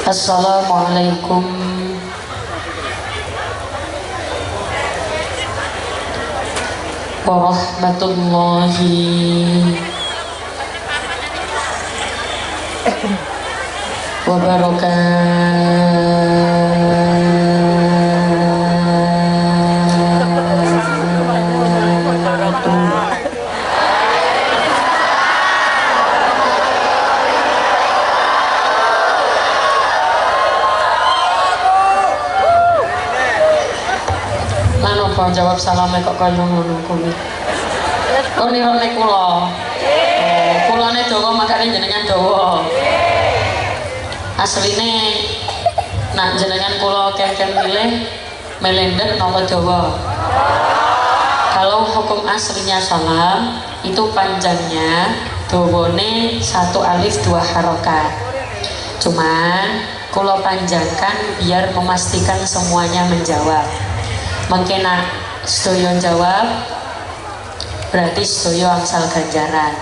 Assalamualaikum warahmatullahi wabarakatuh. Lan jawab salame kok kaya ngono kuwi. Oh nirone kula. Kulane Jawa makane jenengan Jawa. Asline nak jenengan kula ken-ken milih melendek napa Jawa. Kalau hukum aslinya salam itu panjangnya dawane 1 alif 2 harokat. Cuman kula panjangkan biar memastikan semuanya menjawab. Mungkin sedoyo jawab berarti sedoyo angsal ganjaran.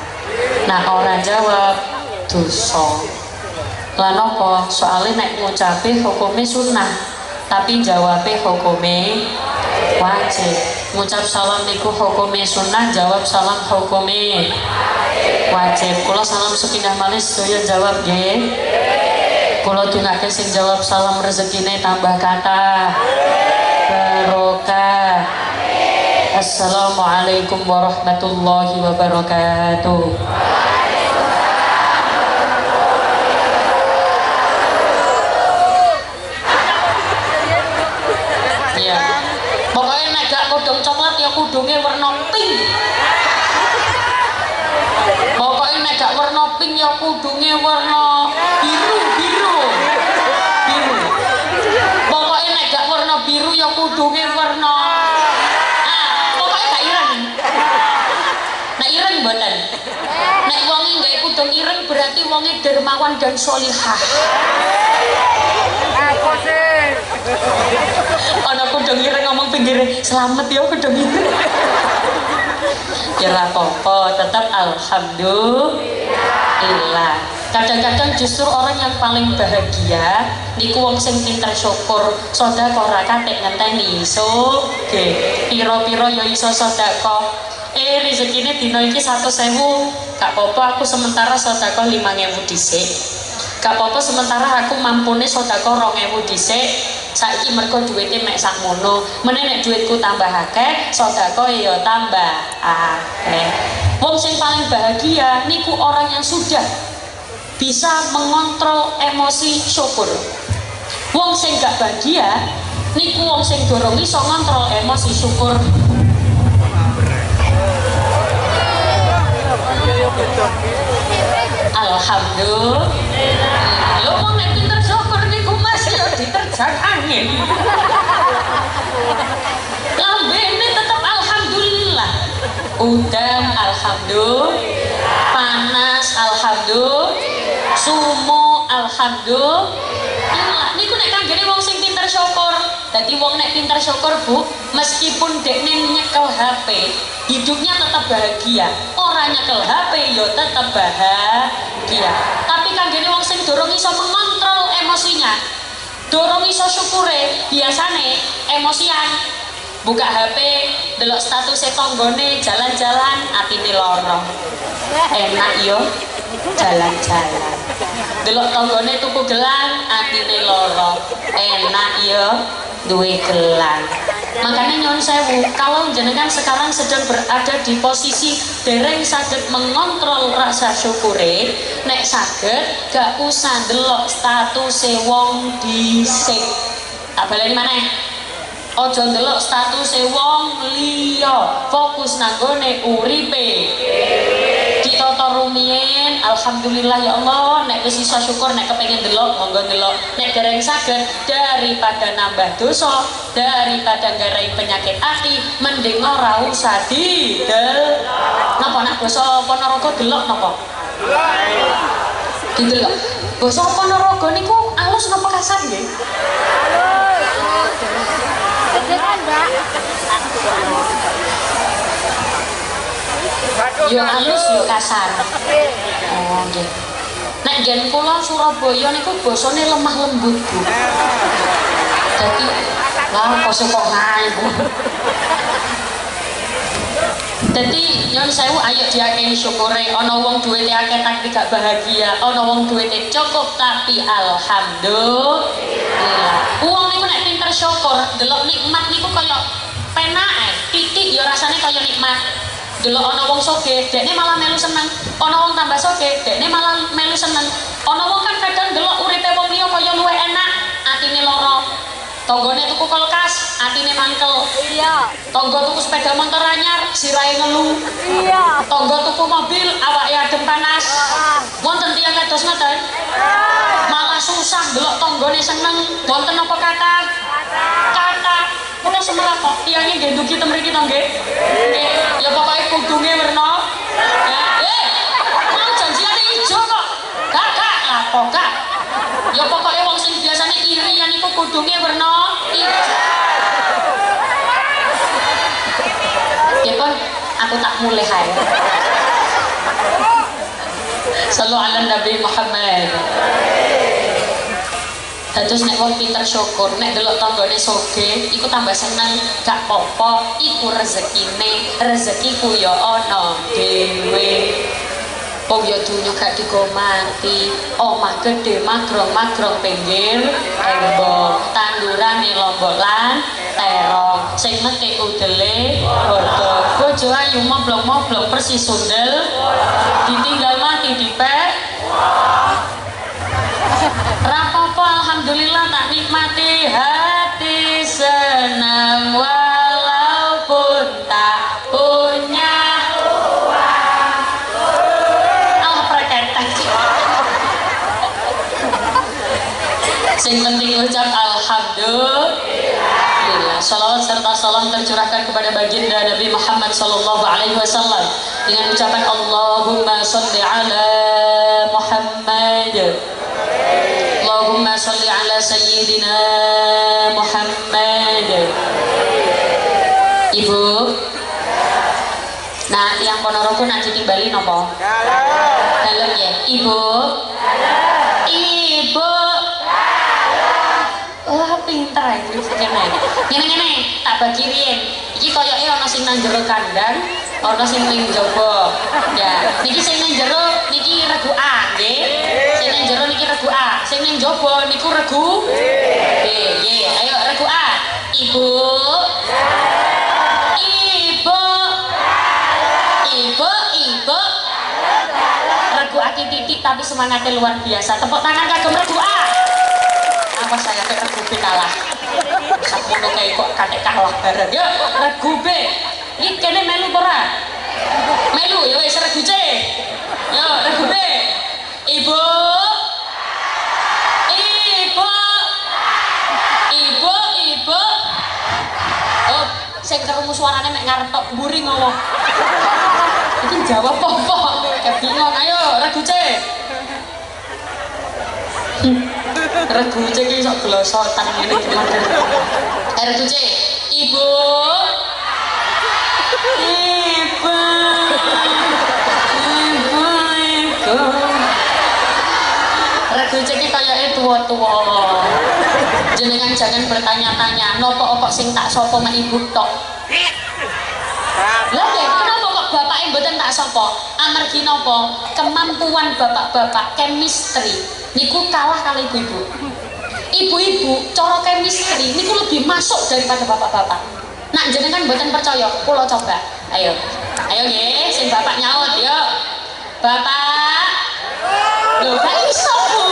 Nah orang jawab dosa. Lan apa? Soalnya nek ngucape hukume sunnah, tapi jawabe hukume wajib. Ngucap salam niku hukume sunnah, jawab salam hukume wajib. Kula salam sepindah malih sedoyo jawab nggih. Kula dongake sing jawab salam rezekine tambah kathah. Barokah. Assalamualaikum warahmatullahi wabarakatuh. Ya, pokoknya nek gak kudung coklat ya kudungnya warna pink. Pokoknya nek gak warna pink ya kudungnya warna biru. Pokoknya nek gak warna biru ya kudungnya warna pokoknya gak ireng. Nek ireng mboten. Nek wonge gak kudung ireng berarti wonge dermawan dan sholihah. Aku sih. Ana kudung ireng ngomong pinggire, "Selamat ya kudung ireng." Ya ora apa-apa, tetap alhamdulillah. Kadang-kadang justru orang yang paling bahagia niku wong sing pinter syukur. Sedekah ra katik ngenteni iso nggih. Pira-pira ya iso sedekah. Rezekine dina iki 100.000, gak apa-apa aku sementara sedekah 5.000 dhisik. Gak apa-apa sementara aku mampune sedekah 2.000 dhisik. Saiki mergo duwite mek sakmono. Meneh nek duitku tambah akeh, sedekah ya tambah akeh. Wong sing paling bahagia niku orang yang sudah bisa mengontrol emosi syukur. Wong sing gak bahagia niku wong sing dorong iso ngontrol emosi syukur. Alhamdulillah. Lho wong nek pinter syukur niku Mas ya diterjang angin. Lambene tetep alhamdulillah. Udan alhamdulillah. Panas alhamdulillah. Sumo alhamdulillah. Niku nek kanggene wong sing pinter syukur. Dadi wong nek pinter syukur Bu, meskipun dekne nyekel HP, hidupnya tetap bahagia. Orang nyekel HP yo tetap bahagia. Tapi kanggene wong sing dorong iso mengontrol emosinya, dorong iso syukure, biasane emosian. Buka HP, delok status tanggane jalan-jalan, atine lara. Enak yo jalan-jalan. Delok tanggane tuku gelang, atine lara. Enak yo duwe gelang. Makanya nyuwun sewu, kalau jenengan sekarang sedang berada di posisi dereng saged mengontrol rasa syukure, nek saged gak usah delok statuse wong dhisik. Tak baleni maneh. Aja ndelok statuse wong liya, fokus nanggone uripe. Ditata rumiyin, alhamdulillah ya Allah, nek wis iso syukur, nek kepengin ndelok monggo ndelok. Nek dereng saged daripada nambah dosa, daripada nggarai penyakit ati, mending ora usah didel. Napa nek basa Ponorogo delok napa? Didelok. Basa Ponorogo niku alus napa kasar nggih? Yo halus yo kasar. Oh nggih. Nek gen kula Surabaya niku basane lemah lembut, Bu. Dadi lah kok kok ngae, Bu. Dadi nyon sewu ayo diakeni syukure ana wong duwite akeh tapi gak bahagia, ana wong duwite cukup tapi alhamdulillah. Wong niku nek pinter syukur, delok nikmat niku kaya penake, titik ya rasane kaya nikmat. Delok ana wong sugih, dekne malah melu seneng. Ana wong tambah sugih, dekne malah melu seneng. Ana wong kan kadang delok uripe wong liya kaya luwih enak, atine lara. Tonggone tuku kulkas, atine mangkel. Iya. Tonggo tuku sepeda motor anyar, sirahe ngelu. Iya. Tonggo tuku mobil, awake adem panas. Wonten tiyang kados ngoten? Malah susah delok tonggone seneng. Wonten apa kata? Kata. Kula semerap kok tiyange nggih ndugi ten mriki to nggih? Nggih. Ya pokoke kudunge werna. Ya, mau janjiane ijo kok. Gak lah kok gak. Ya pokoknya wong sing biasane irian iku kudunge werna ijo. Ya pun aku tak mulai hae. Sallu ala Nabi Muhammad. Terus nek wong pinter syukur, nek delok tanggane sugih, iku tambah seneng, gak apa-apa, iku rezekine, rezekiku ya ana dhewe. Oh ya dunya gak digomati, omah gede magrong-magrong pinggir embong, tandurane lombok lan terong, sing metik udele bodho, bojo ayu moblong-moblong persis sundel, ditinggal mati dipek. Rapopo alhamdulillah tak nikmati hati senang walaupun tak punya uang. Allah perketek. Sing penting ucap alhamdulillah. Salawat serta salam tercurahkan kepada baginda Nabi Muhammad sallallahu alaihi wasallam dengan ucapan Allahumma sholli ala Muhammad. Allahumma sholli ala sayyidina Muhammad. Ibu, nah yang Ponorogo nanti timbali nopo? Dalam ya, Ibu. Ibu. Wah pinter ya, ngene tak bagi riyen. Iki koyoke ana sing nang jero kandang, ana sing ning jaba. Ya, niki sing nang jero niki regu A, nggih. Sing nang jero niki regu A, sing ning jaba niku regu B. Nggih, ayo regu A. Ibu. Ibu. Ibu, ibu. Regu A titik tapi semangatnya luar biasa. Tepuk tangan kagem regu A. Apa saya ke regu B kalah? Sakmono kayak kok katek kalah bareng. Yuk, regu B. Iki kene melu ora? Melu ya wis regu C. Yo, regu B. Ibu. Ibu. Ibu, ibu. Oh, sing krungu suarane mek ngarep tok mburi ngomong. Iki jawab apa? Kayak bingung. Ayo, regu C. Regu C ki sok glosotan ngene gimana? Regu C. Ibu. Ibu. Ibu, ibu. Regu C ki kayake tuwa-tuwa. Jenengan jangan bertanya-tanya, nopo kok sing tak sapa mek ibu tok. Lah kenapa kok bapake mboten tak sapa? Amargi napa? Kemampuan bapak-bapak chemistry niku kalah kali ibu-ibu. Ibu-ibu cara chemistry niku lebih masuk daripada bapak-bapak. Nak jenengan mboten percaya, kula coba. Ayo. Ayo nggih, sing bapak nyaut, yuk. Bapak. Lho, gak iso, Bu.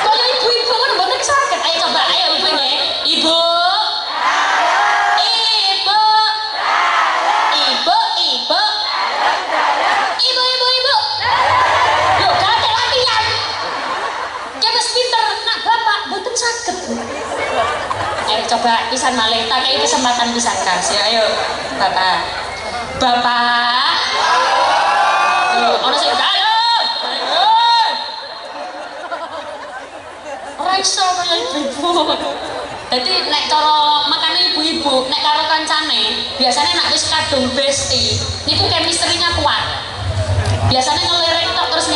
Kaya ibu-ibu kan mboten saged. Ayo coba, ayo ibu nggih. Ibu. Ibu. Ibu, ibu. Ibu, ibu, ibu. Lho, gak ada latihan. Kemes pinter, nak bapak mboten saged. Ayo coba pisan malih, tak kei kesempatan pisan kasih. Ayo, bapak. Bapak. Ono sing ayo. Ora iso kaya ibu-ibu. Dadi nek cara makane ibu-ibu nek karo kancane, biasanya nek wis kadung besti, niku chemistry-nya kuat. Biasanya ngelirik tok terus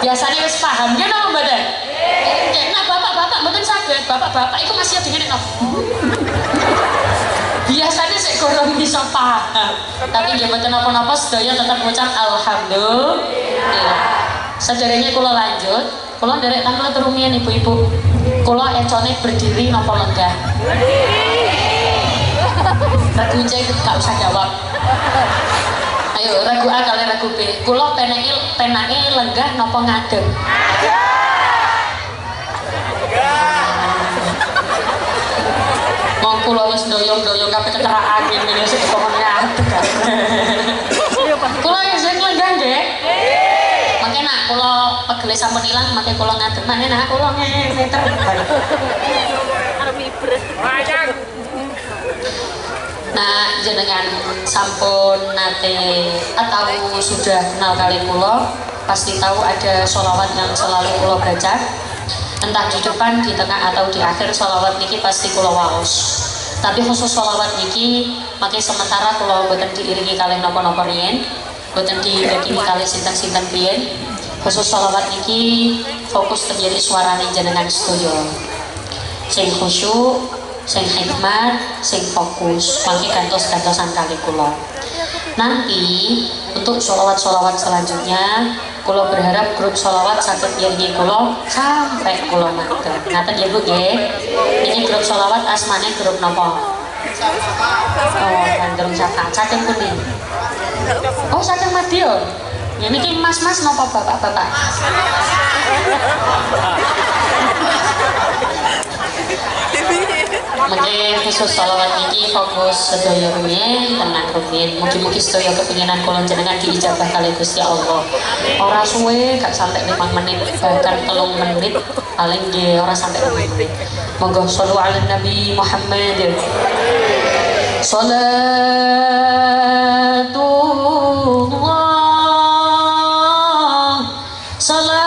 Biasanya wis paham kan apa mboten? Nah, bapak-bapak mboten saged, bapak-bapak itu masih dingin no. Biasanya sik kurang bisa paham. Tapi nggih mboten napa-napa sedaya tetap ngucap alhamdulillah. Sajarene kula lanjut, kula nderek tanggal terumian ibu-ibu. Kula econe berdiri napa lenggah? Ragu C gak usah jawab. Ayo ragu A kali ragu B. Kula penake lenggah napa ngadeg? Mau kula wis doyong-doyong kabeh keteraan ngene sik kok ngadeg. Kula sing lenggah nggih. Mangke nak kula pegele sampun ilang mangke kula ngadeg maneh nak kula ngene terbang. Arep ibret. Nah, jenengan sampun nate atau sudah kenal kali kula, pasti tahu ada sholawat yang selalu kula baca. Entah di depan, di tengah atau di akhir sholawat niki pasti kula waos. Tapi khusus sholawat niki, makai sementara kula boten diiringi kali napa-napa riyen, boten dibagi kali sinten-sinten riyen. Khusus sholawat niki fokus terjadi suarane jenengan studio. Sing khusyuk, sing hikmat, sing fokus, mangke gantos-gantosan kali kula. Nanti untuk sholawat-sholawat selanjutnya, kula berharap grup sholawat saged ngiringi kula sampai kula matur. Ngaten ya Bu nggih. Ini grup sholawat asmane grup napa? Oh, Bandung Syafaat. Saking pundi? Oh, saking Madiun. Ya niki mas-mas napa bapak-bapak? Mungkin khusus sholawat niki fokus sedaya rumiyin tenang rumiyin. Mugi-mugi sedaya kepinginan kula jenengan diijabah kali Gusti Allah. Ora suwe gak sampai 5 menit bahkan 3 menit paling nggih ora sampai 5 menit. Monggo shollu ala Nabi Muhammad. Salatullah salamullah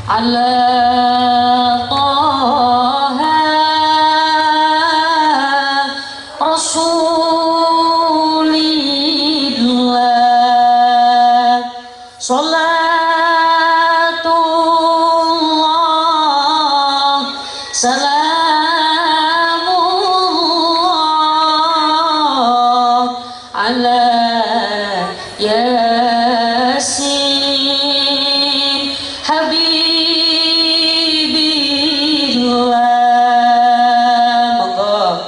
ala Taha Rasulillah. Salatullah salamullah ala Yasin Habibillah. Monggo.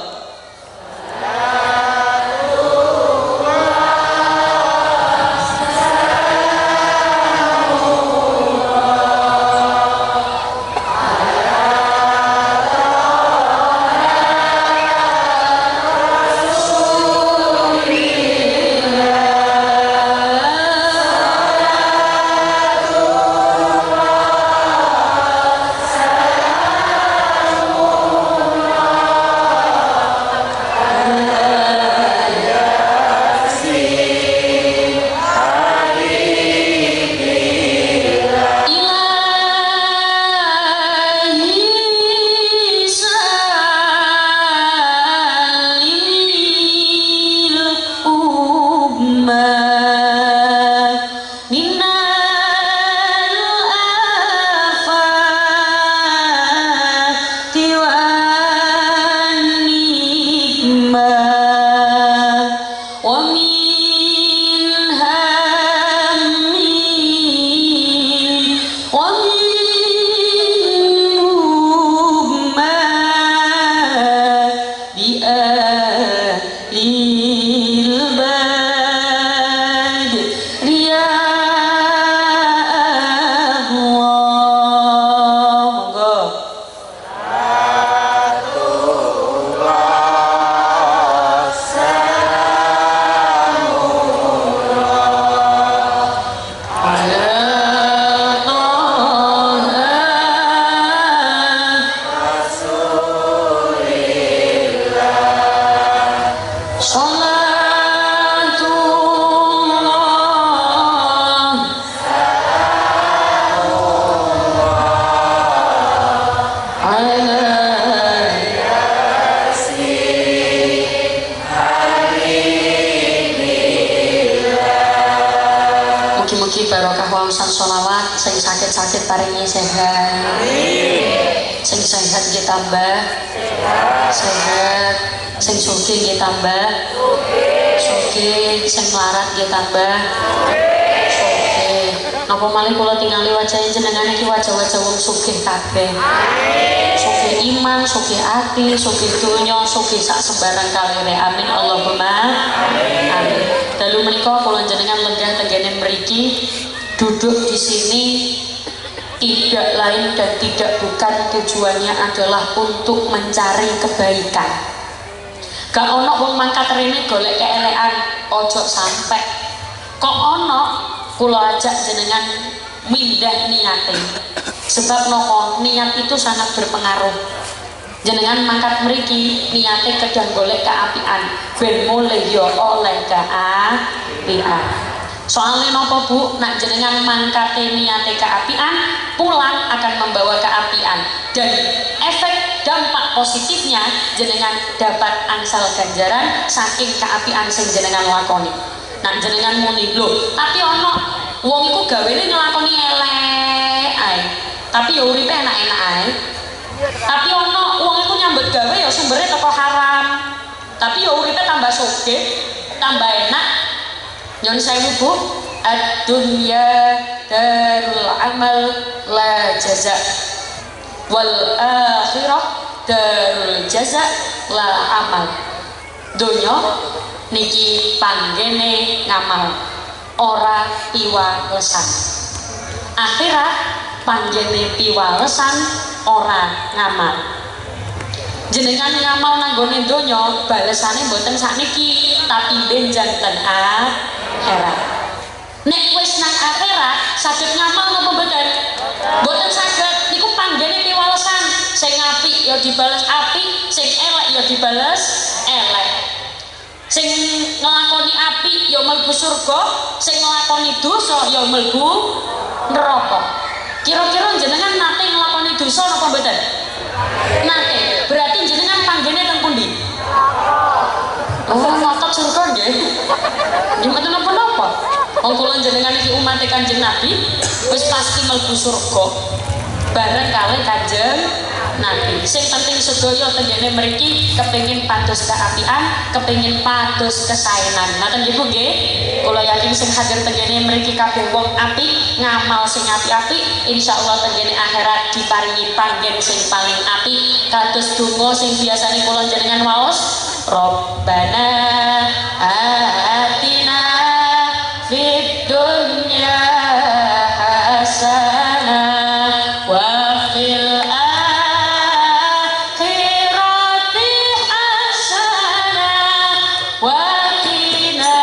Mugi-mugi barokah waosan sholawat, sing sakit-sakit paringi sehat. Sing sehat nggih tambah sehat, sing sugih nggih tambah sugih, sing melarat nggih tambah sugih. Napa malih kula tingali wajah jenengan iki wajah-wajah wong sugih kabeh. Sugih iman, sugih ati, sugih donya, sugih sak sembarang kalire. Amin Allahumma amin. Dalu menika kula jenengan lenggah tenggene mriki duduk di sini tidak lain dan tidak bukan tujuannya adalah untuk mencari kebaikan. Gak ono wong mangkat rene golek keelekan, ojo sampai. Kok ono kula ajak jenengan mindah niate. Sebab nopo niat itu sangat berpengaruh. Jenengan mangkat mriki niate kedang golek keapian, ben mulih yo oleh keapian. Soalnya nopo Bu, nak jenengan mangkate niate keapian, pulang akan membawa keapian dan efek dampak positifnya jenengan dapat angsal ganjaran saking keapian sing jenengan lakoni. Nak jenengan muni lho, tapi ono wong iku gawene nglakoni elek ae, tapi ya uripe enak-enak ae. Tapi ono wong iku nyambut gawe ya sumbernya teko haram, tapi ya uripe tambah sugih, tambah enak. Nyon sewu Bu, ad-dunya darul amal la jaza wal akhirah darul jaza la amal. Donya niki panggene ngamal, ora piwalesan. Akhirat panggene piwalesan, ora ngamal. Jenengan ngamal nanggone donya balesane mboten sakniki, tapi benjang ten akhirat. Nek wis nang akhirat saged ngamal napa mboten? Mboten saged. Niku panggene piwalesan. Sing apik ya dibales apik, sing elek ya dibales elek. Sing nglakoni apik ya mlebu surga, sing nglakoni dosa ya mlebu neraka. Kira-kira jenengan nate nglakoni dosa napa mboten? Nate. Berarti jenengan panggene teng pundi? Oh, ngotot surga nggih. Nggih mboten napa-napa. Wong kula jenengan iki umat Kanjeng Nabi wis pasti mlebu surga bareng kalih Kanjeng Nabi. Sing penting sedaya tenggene mriki kepengin pados keapian, kepengin pados kesaenan. Ngoten nggih Bu nggih. Kula yakin sing hadir tenggene mriki kabeh wong apik, ngamal sing apik-apik, insyaallah tenggene akhirat diparingi panggen sing paling apik. Kados donga sing biasane kula jenengan waos, Rabbana atina fid dunya hasanah wa fil akhirati hasanah wa qina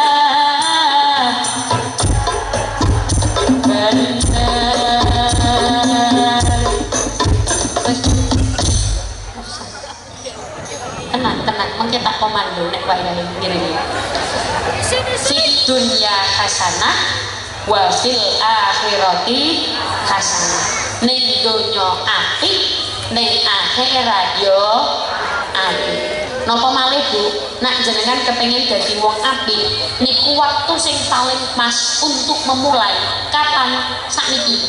tenang mungkin tak komando nek wae ngene fi dunya hasanah wa fil akhirati hasanah. Ning donya apik, ning akhirat yo apik. Napa malih Bu, nak jenengan kepengin dadi wong apik, niku waktu sing paling pas untuk memulai kapan? Sakniki.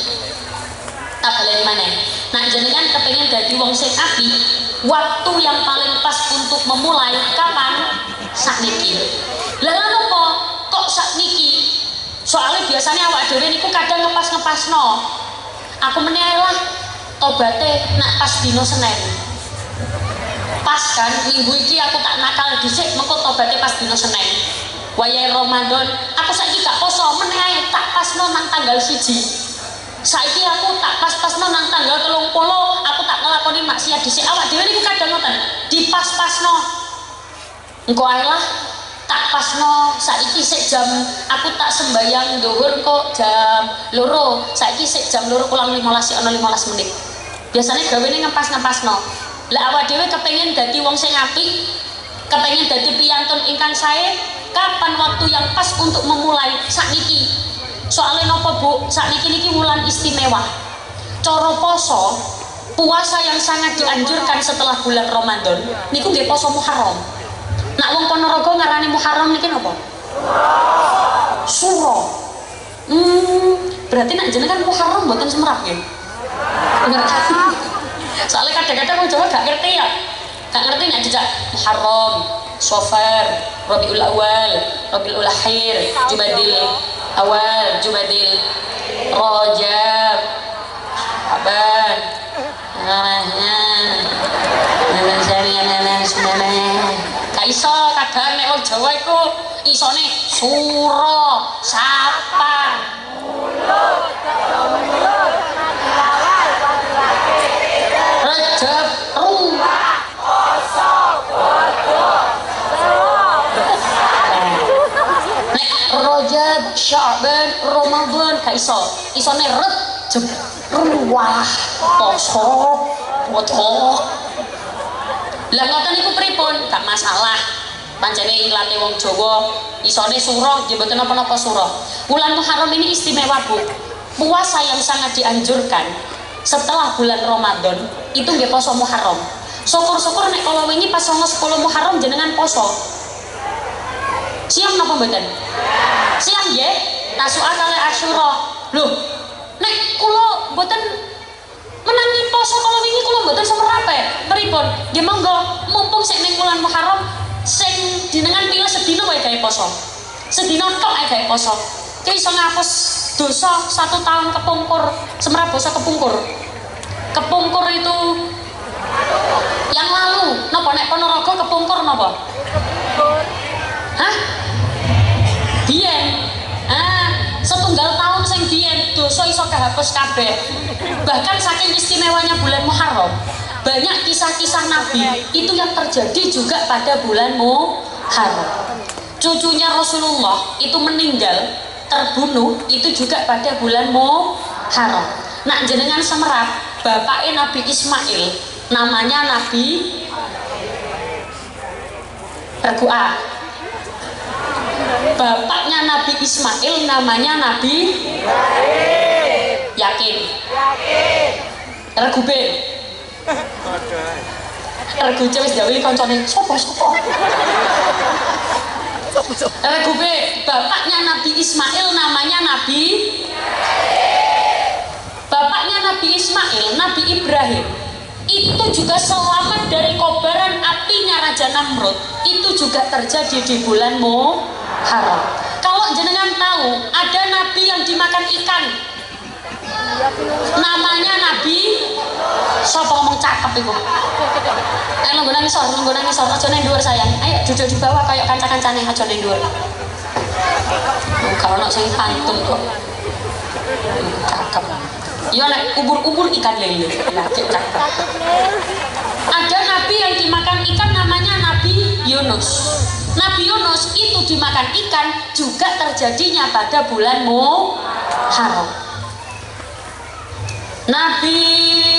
Tak balen maneh. Nak jenengan kepengin dadi wong sing apik, waktu yang paling pas untuk memulai kapan? Sakniki. Lah napa kok sakniki? Soalnya biasanya awak dhewe niku kadang ngepas-ngepasno. Aku meneh lah tobaté nak pas dino Senin. Pas kan minggu iki aku tak nakal dhisik mengko tobaté pas dino Senin. Wayahe Ramadan, aku saiki gak poso meneh ae tak pasno nang tanggal 1. Saiki aku tak pas-pasno nang tanggal 30, aku tak nglakoni maksiat dhisik. Awak dhewe niku kadang ngoten, dipas-pasno. Engko ae lah tak pasno saiki sik jam aku tak sembayang dhuwur kok jam 2 saiki sik jam 2 kurang 15 ana 15 menit biasanya gawene ngepas-ngepasno. Lah awak dhewe kepengin dadi wong sing apik, kepengin dadi piyantun ingkang sae, kapan waktu yang pas untuk memulai? Sakniki. Soalnya napa Bu, sakniki niki wulan istimewa. Cara poso, puasa yang sangat dianjurkan setelah bulan Ramadan niku nggih poso Muharram. Nak wong Ponorogo ngarani Muharram niki napa? Suro. Berarti nak jenengan Muharram mboten semerap nggih. Soalnya kadang-kadang wong Jawa gak ngerti ya. Gak ngerti nek dijak Muharram, Safar, Rabiul Awal, Rabiul Akhir, Jumadil Awal, Jumadil Rajab, Aban, gak iso kadang nek wong Jawa iku isone Suro, Sapa, Rajab, nek Rajab, Sya'ban, Ramadan gak iso. Isone Rajab, ruwah, poso, foto. Lah ngoten niku pripun? Gak masalah. Pancene ilate wong Jawa isone surah, nggih mboten napa-napa surah. Bulan Muharram ini istimewa, Bu. Puasa yang sangat dianjurkan setelah bulan Ramadan itu nggih poso Muharram. Syukur-syukur nek kala wingi pas 10 Muharram jenengan poso. Siang napa mboten? Siang nggih, Tasu'a kali Asyura. Lho, nek kula mboten menangi poso kala wingi kula mboten semerape. Pripun? Nggih monggo, mumpung sik ning bulan Muharram sing jenengan pilih sedina wae gawe poso. Sedina tok ae gawe poso. Ki iso ngapus dosa 1 tahun kepungkur, semerap dosa kepungkur. Kepungkur itu yang lalu. Napa nek Ponorogo kepungkur napa? Hah? Biyen. Setunggal tahun sing biyen dosa iso kehapus kabeh. Bahkan saking istimewanya bulan Muharram, banyak kisah-kisah Nabi itu yang terjadi juga pada bulan Muharram. Cucunya Rasulullah itu meninggal, terbunuh itu juga pada bulan Muharram. Nak jenengan semerap, bapaknya Nabi Ismail namanya Nabi Regu'a. Bapaknya Nabi Ismail namanya Nabi Yakin. Regube. Regube wis gawe kancane sapa. Regube, bapaknya Nabi Ismail namanya Nabi. Bapaknya Nabi Ismail, Nabi Ibrahim. Itu juga selamat dari kobaran apinya Raja Namrud. Itu juga terjadi di bulan Muharram. Kalau jenengan tahu, ada nabi yang dimakan ikan. Namanya Nabi sapa ngomong cakep iku. Lungguh nang ngisor, aja nang dhuwur sayang. Ayo duduk di bawah kayak kanca-kancane aja nang dhuwur. Kalau sing pantun kok. Cakep. Ya nek ubur-ubur ikan lele. Lah cakep. Ada nabi yang dimakan ikan namanya Nabi Yunus. Nabi Yunus itu dimakan ikan juga terjadinya pada bulan Muharram. Nabi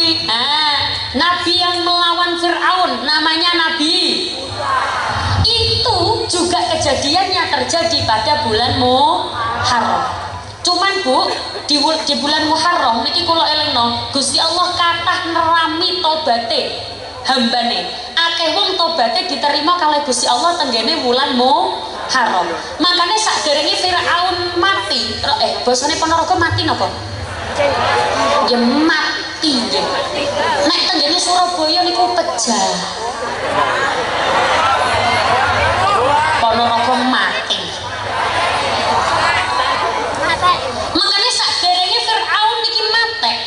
yang melawan Fir'aun namanya Nabi. Itu juga kejadiannya terjadi pada bulan Muharram. Cuman Bu, di bulan Muharram niki kula elingno, Gusti Allah kathah nerami tobaté hambane. Akeh wong tobaté diterima kalih Gusti Allah tenggene bulan Muharram. Makane sakderenge Firaun mati, basane Ponorogo mati napa? Ya mati nggih. Nek tenggene Surabaya niku pejah. Ponorogo mati. Makanya sakderenge Firaun niki matek.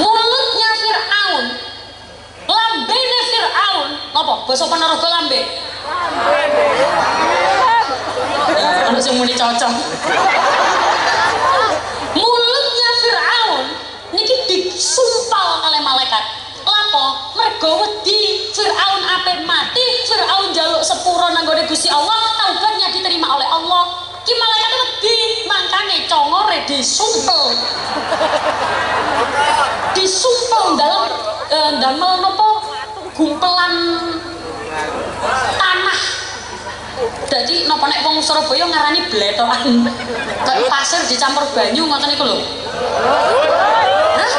Mulutnya Fir'aun, lambene Fir'aun, apa? Basa Ponorogo lambe? Anu sing muni cocok. Mulutnya Fir'aun niki disumpal oleh malaikat. Lapo? Mergo wedi Fir'aun ape mati, Fir'aun njaluk sepuro nang gone Gusti Allah, taubatnya diterima oleh Allah. Ki malaikat wedi, mangkane congore disumpel. Disumpel dalam damel napa gumpelan tanah. Jadi napa nek wong Surabaya ngarani bletokan. Kayak pasir dicampur banyu ngoten niku lho. Hah?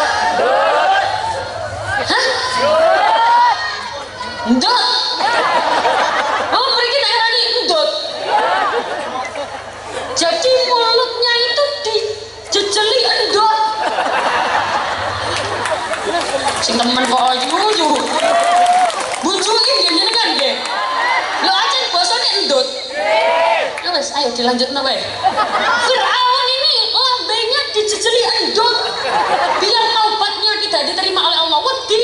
Hah? Ndut. Oh, mereka ngarani ndut. Jadi mulutnya itu dijejeli endot. Sing temen kok ayu. Bujuke jenengan nggih. Lho acen basane endut. Ya wis, ayo dilanjutno wae. Firaun ini lambenya dijejeli endut. Biar taubatnya tidak diterima oleh Allah. Wedi.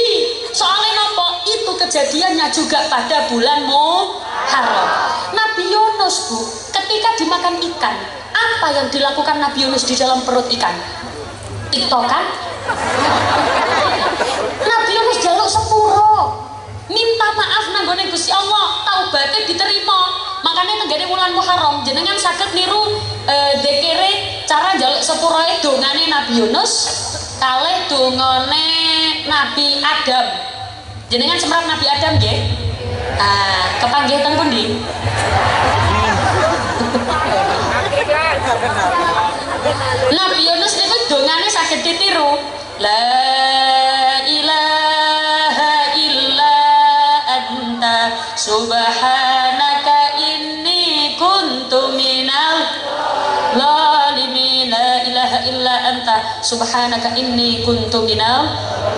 Soalnya nopo? Itu kejadiannya juga pada bulan Muharram. Nabi Yunus, Bu, ketika dimakan ikan, apa yang dilakukan Nabi Yunus di dalam perut ikan? TikTokan? Nabi Yunus jaluk sepuro, minta maaf nanggone Gusti Allah, taubatnya diterima. Makanya tenggene wulan Muharram jenengan saged niru dekere cara jaluk sepuro dongane Nabi Yunus kalih dongane Nabi Adam. Jenengan semrat Nabi Adam nggih? Kepanggih teng pundi? Nabi Yunus itu dongane saged ditiru. La ilaha illa anta subhanaka inni kuntu minal zalimin. La ilaha illa anta subhanaka inni kuntu minal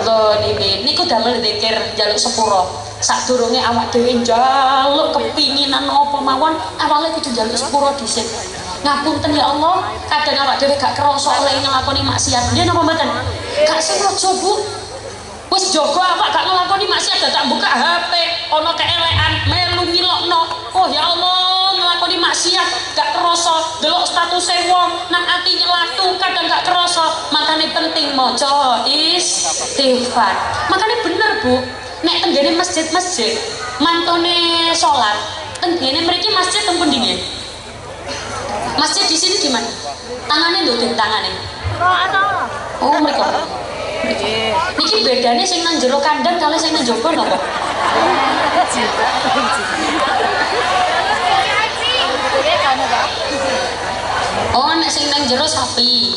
zalimin. Niku damel zikir jaluk sepuro. Sadurunge awak dhewe njaluk kepinginan apa mawon, awale kudu njaluk sepuro dhisik. Ngapunten ya Allah, kadang awak dhewe gak kerasa oleh nglakoni maksiat. Nggih napa mboten? Gak sengaja, Bu. Wis jaga awak gak nglakoni maksiat, tak buka HP, ana keelekan melu ngilokno. Oh ya Allah, nglakoni maksiat gak kerasa, delok statuse wong nang ati nyelatu kadang gak kerasa. Makane penting maca istighfar. Makane bener, Bu. Nek tenggene masjid-masjid mantone salat tenggene mriki masjid teng pundi nggih? Masjid di sini gimana? Tangannya ndut tangane. Oh mereka. Niki bedane sing nang jero kandang kali sing nang jaba napa? Oh nek sing nang jero sapi.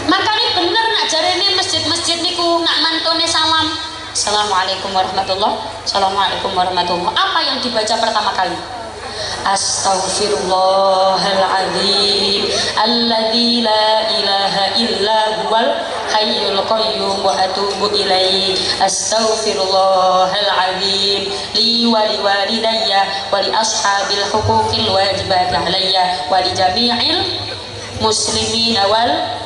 Makanya bener nak jarene masjid-masjid niku nak mantone salam. Assalamualaikum warahmatullahi. Assalamualaikum warahmatullahi. Apa yang dibaca pertama kali? Astaghfirullahaladzim alladzi la ilaha illa huwal hayyul qayyum wa atubu ilaih. Astaghfirullahaladzim li wa li walidayya wa li ashabil huquqil wajibati alayya wa li jami'il muslimin wal.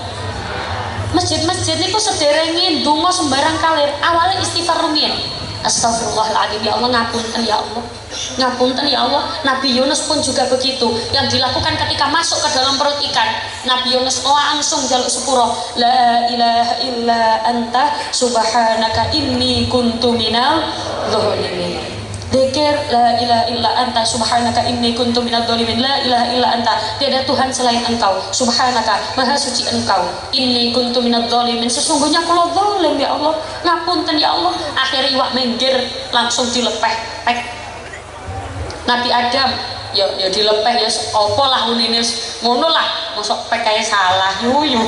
Masjid-masjid niku sederenge ndonga sembarang kalir, awalnya istighfar rumiyin. Astagfirullahaladzim, ya Allah ngapunten ya Allah. Ngapunten ya Allah. Nabi Yunus pun juga begitu. Yang dilakukan ketika masuk ke dalam perut ikan, Nabi Yunus langsung jaluk sepuro. La ilaha illa anta subhanaka inni kuntu minal zalimin. Dzikir la ilaha illa anta subhanaka inni kuntu minadz dzalimin. La ilaha illa anta, tiada Tuhan selain Engkau. Subhanaka, maha suci Engkau. Inni kuntu minadz dzalimin, sesungguhnya kula zalim ya Allah. Ngapunten ya Allah. Akhirnya iwak menggir langsung dilepeh. Nabi Adam ya dilepeh ya apa lah unine ngono lah. Mosok pek kae salah yuyu.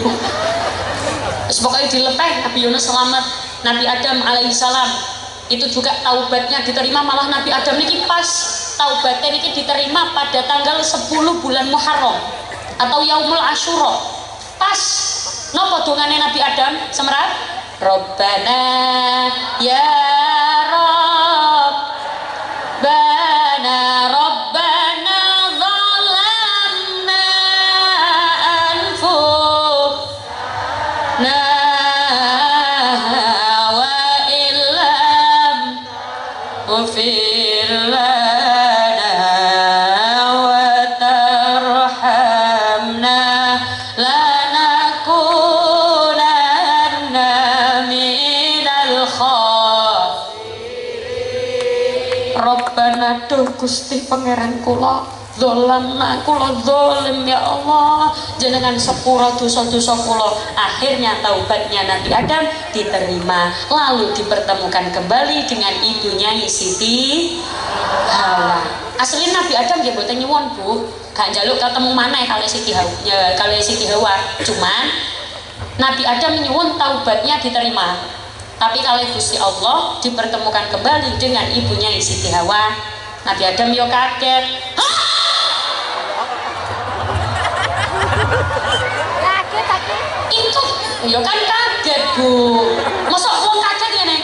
Pokoke dilepeh Nabi Yunus selamat. Nabi Adam alaihissalam itu juga taubatnya diterima, malah Nabi Adam niki pas taubatnya niki diterima pada tanggal 10 bulan Muharram atau Yaumul Asyura. Pas nopo dongane Nabi Adam semrat? Rabbana ya Rabbana Rabbana zalamna anfusana واغفر لنا وترحمنا لنكونن من الخاسرين. Rabbana duh Gusti Pangeran kula, zolamna kula zolim ya Allah, jenengan sepura dosa-dosa kula. Akhirnya taubatnya Nabi Adam diterima, lalu dipertemukan kembali dengan ibunya Siti Hawa. Asli Nabi Adam nggih mboten nyuwun, Bu, gak njaluk ketemu maneh kali Siti Hawa, cuman Nabi Adam nyuwun taubatnya diterima, tapi kalau Gusti Allah dipertemukan kembali dengan ibunya Siti Hawa. Nabi Adam yo kaget. Itu yo kan kaget Bu, masa wong kaget ngene.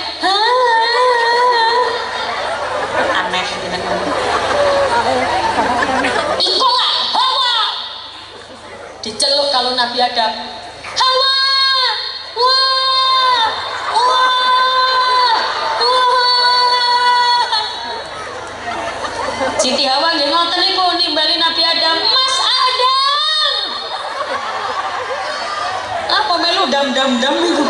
Aneh gitu. Iko lah Hawa diceluk kalau Nabi Adam. Hawa, wah, wah, wah. Siti Hawa nggih ngoten niku nimbali Nabi Adam. Mas Adam, apa melu dam itu.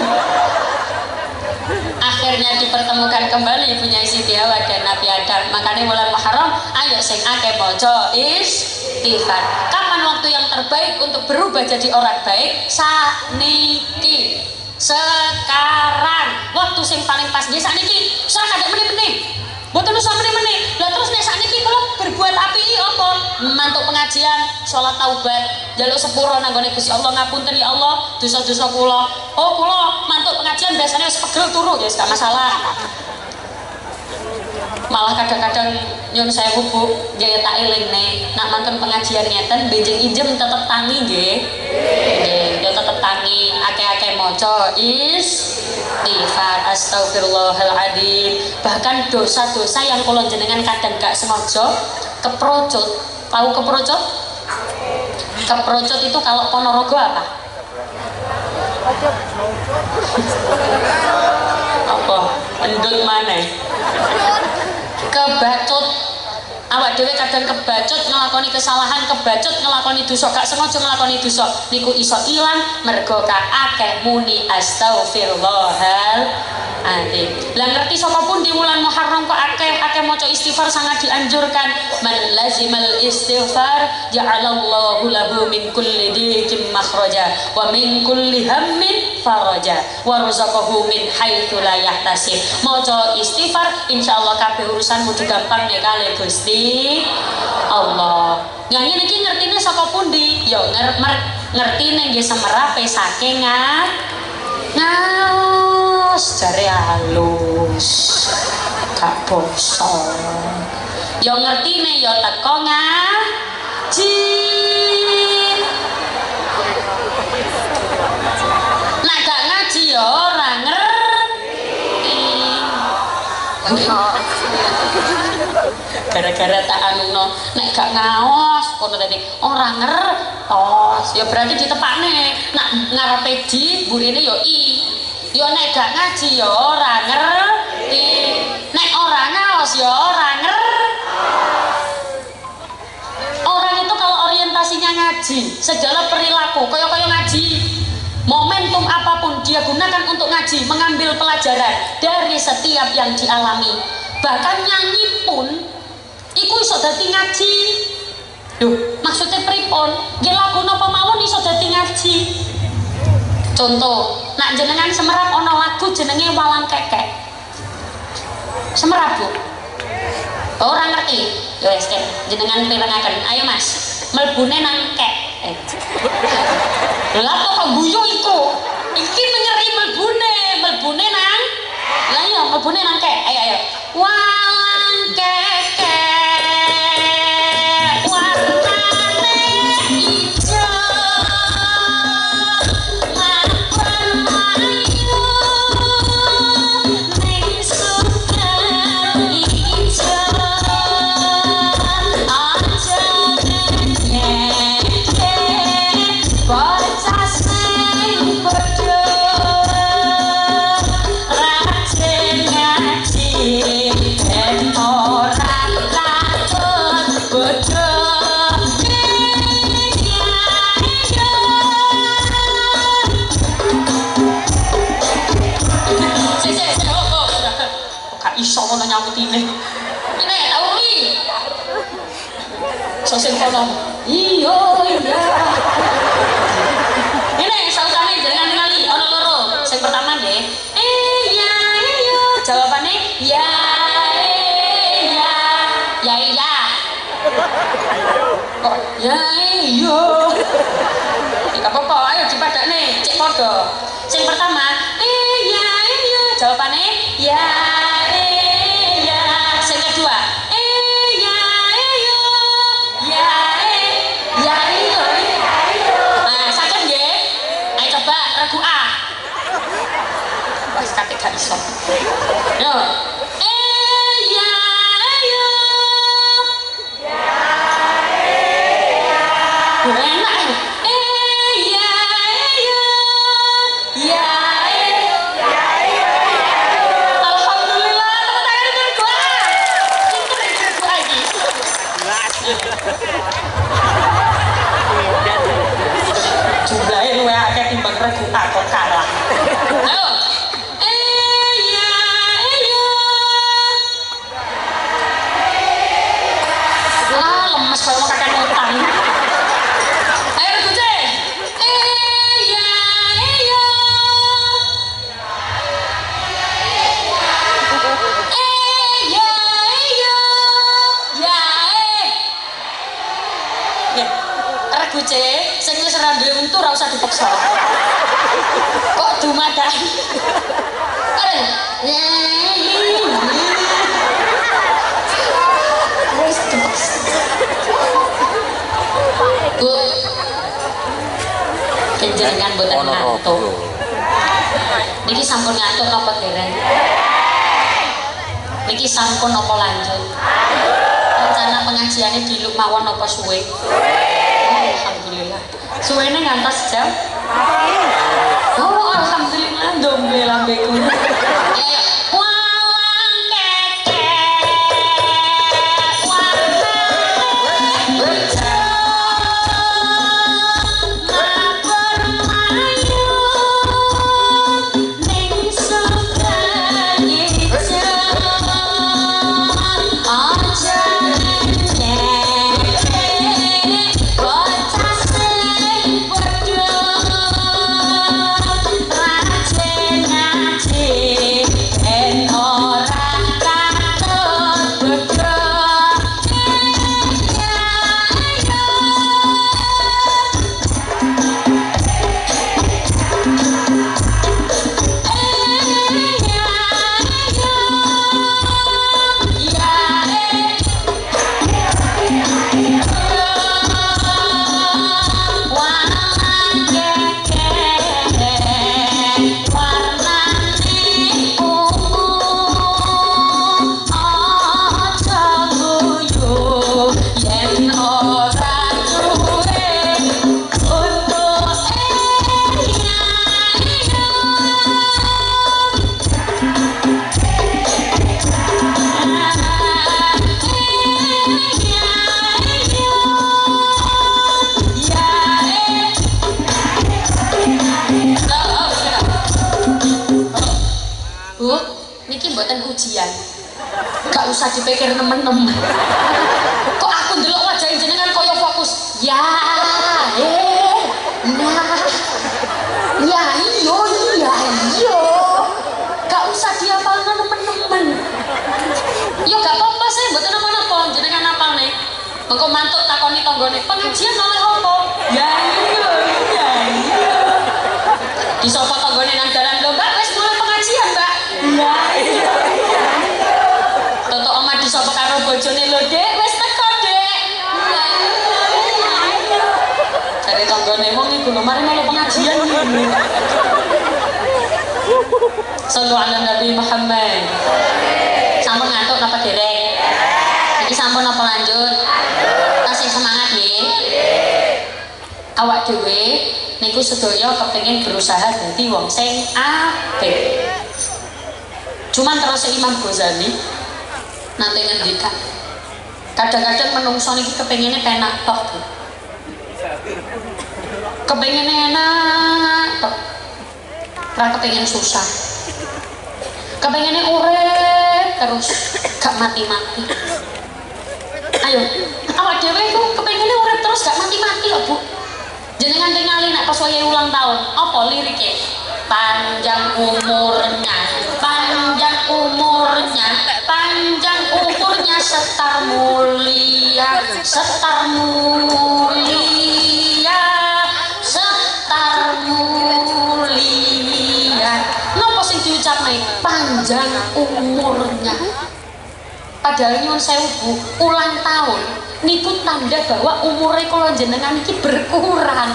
Akhirnya dipertemukan kembali punya Siti Hawa dan Nabi Adam. Makanya bulan Muharram ayo sing akeh maca istighfar. Kapan waktu yang terbaik untuk berubah jadi orang baik? Saniki, sekarang. Waktu sing paling pas nggih saniki. Ora kadek meneh-meneh. Mboten usah meneh-meneh. Lah terus nek sakniki kula berbuat apik apa? Mantuk pengajian, salat taubat, njaluk sepuro nang gone Gusti Allah, ngapunten ya Allah, dosa-dosa kula. Oh, kula mantuk pengajian biasanya wis pegel turu ya wis gak masalah. Malah kadang-kadang nyun sewu Bu, nggih tak elingne, nak mantun pengajian ngeten benjing ijem tetep tangi nggih. Nggih, ya tetep tangi, akeh-akeh maca istighfar, astagfirullahaladzim. Bahkan dosa-dosa yang kula jenengan kadang gak sengaja keprocot. Tahu keprocot? Keprocot itu kalau Ponorogo apa? Apa? Endut maneh? Kebacut. Awak dhewe kadang kebacut nglakoni kesalahan, kebacut nglakoni dosa, gak sengaja nglakoni dosa niku iso ilang mergo akeh muni astagfirullahaladzim. Lah ngerti sapa pun di bulan Muharram kok akeh maca istighfar sangat dianjurkan. Man lazimal istighfar ja'alallahu lahu min kulli dhiqin makhraja wa min kulli hammin faraja wa razaqahu min haitsu la yahtasib. Maca istighfar insyaallah kabeh urusanmu gampang nek kali Gusti Allah. Yang ini iki ngertine saka pundi? Ya ngertine nggih semerape saking ngaos jare halus gak bosok. Ya ngertine ya teko ngaji. Nek gak ngaji ya ora ngerti. Gara-gara tak anuno nek gak ngaos kono tadi ora ngertos ya berarti ditepakne nak ngarepe di burine ya i ya nek gak ngaji ya ora ngerti nek ora ngaos ya ora orang itu kalau orientasinya ngaji segala perilaku kaya ngaji momentum apapun dia gunakan untuk ngaji mengambil pelajaran dari setiap yang dialami bahkan nyanyi pun iku iso dadi ngaji. Duh, maksudnya pripun? Nggih lagu napa mawon iso dadi ngaji. Contoh, nak jenengan semerap ana lagu jenenge Walang Kekek. Semerap Bu. Ora ngerti. Ya wis jenengan pirengaken. Ayo Mas, mlebune nang kek. Lah kok guyu iku? Iki menyeri mlebune nang. Lah iya mlebune nang kek. Ayo. Walang Kekek. Ini tau li sosok kono iya ini sausane jangan ningali ono loro sing pertama nggih ya ayo jawabane ya kok ya iya gak apa-apa ayo dipadakne cek padha. Sing pertama, iya iya. Jawabane ya iya. Sing kedua, iya iya. Ya ya iya. Nah, saged nggih? Ayo coba regu A. Wes kate gak iso. Yo. Iya iya. Enak ya. Iya iya. Ya alhamdulillah, tepuk tangan untuk regu A. Pinter regu A iki. Jumlahnya luwih akeh timbang regu A kok kalah. Ayo. Iya iya. Ah, lemes kalau mau kakek utang. Ayo regu C. Iya iya. Iya iya. Ya nggih. Regu C sing wis rambe untu ora usah dipaksa. Kok dumadahi. Are. Wis dipaksa. Bu. Kenjenengan mboten ngantuk. Niki sampun ngantuk napa dereng? Niki sampun napa lanjut? Rencana pengajiannya diluk mawon apa suwe? Alhamdulillah. Suwene ngantos jam? Oh, alhamdulillah dombe lambeku. Ya, walang keke. Warnane bejo. Mapermayu ning sungai ijo. Aja bocah sing padha rajin-rajin ben ora katut bodho. Ya ayo. Bu, niki mboten ujian. Gak usah dipikir nemen-nemen. Kok aku ndelok wajah jenengan kaya fokus. Ya, nah. Ya iya, iya, iya. Gak usah dihafalno nemen-nemen. Ya gak apa-apa sih, mboten napa-napa, jenengan hafal nih. Mengko mantuk takoni tanggane, pengajian oleh apa? Ya iya, iya, iya. Disapa tanggane nang dalan lho, Mbak, wis mulai pengajian, Mbak. Ya iya. Toto omah disapa karo bojone lho, Dek, wis teko, Dek. Ya iya. Jare tanggane wong iku lho, mari mulai pengajian iki. Sallu ala Nabi Muhammad. Sampun ngantuk napa dereng? Iki sampun napa lanjut? Tasih semangat nggih. Awak dhewe niku sedaya kepengin berusaha dadi wong sing apik. Cuman terus Imam Ghazali nanti ngendikan, kadang-kadang menungso niki kepengine penak tok, Bu. Kepengine enak tok. Ora kepengin susah. Kepengine urip terus gak mati-mati. Ayo, awak dhewe iku kepengine urip terus gak mati-mati lho, Bu. Jenengan tingali nek pas wayahe ulang tahun, apa lirike? Panjang umurnya, panjang umurnya, panjang umurnya setar mulia, setar mulia, setar mulia. panjang umurnya. Padahal nyuwun sewu Bu, ulang tahun niku tanda bahwa umure kula jenengan iki berkurang.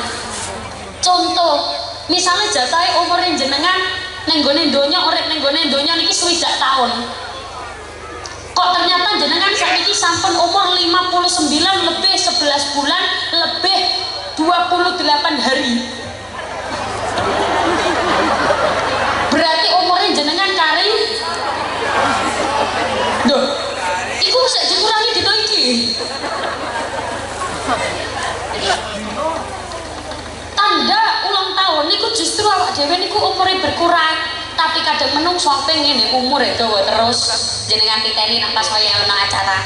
Contoh, misalnya jatahe umure jenengan ning gone donya, urip ning gone donya niki 60 tahun. Kok ternyata jenengan sakniki sampun umur 59 lebih 11 bulan lebih 28 hari. Berarti umurnya jenengan kari duh, iku bisa dikurangi di iki. Tanda ulang tahun niku justru awak dhewe niku umure berkurang, tapi kadang menungso pengen umur dawa terus. Jenengan titeni nang pas kaya ana acara.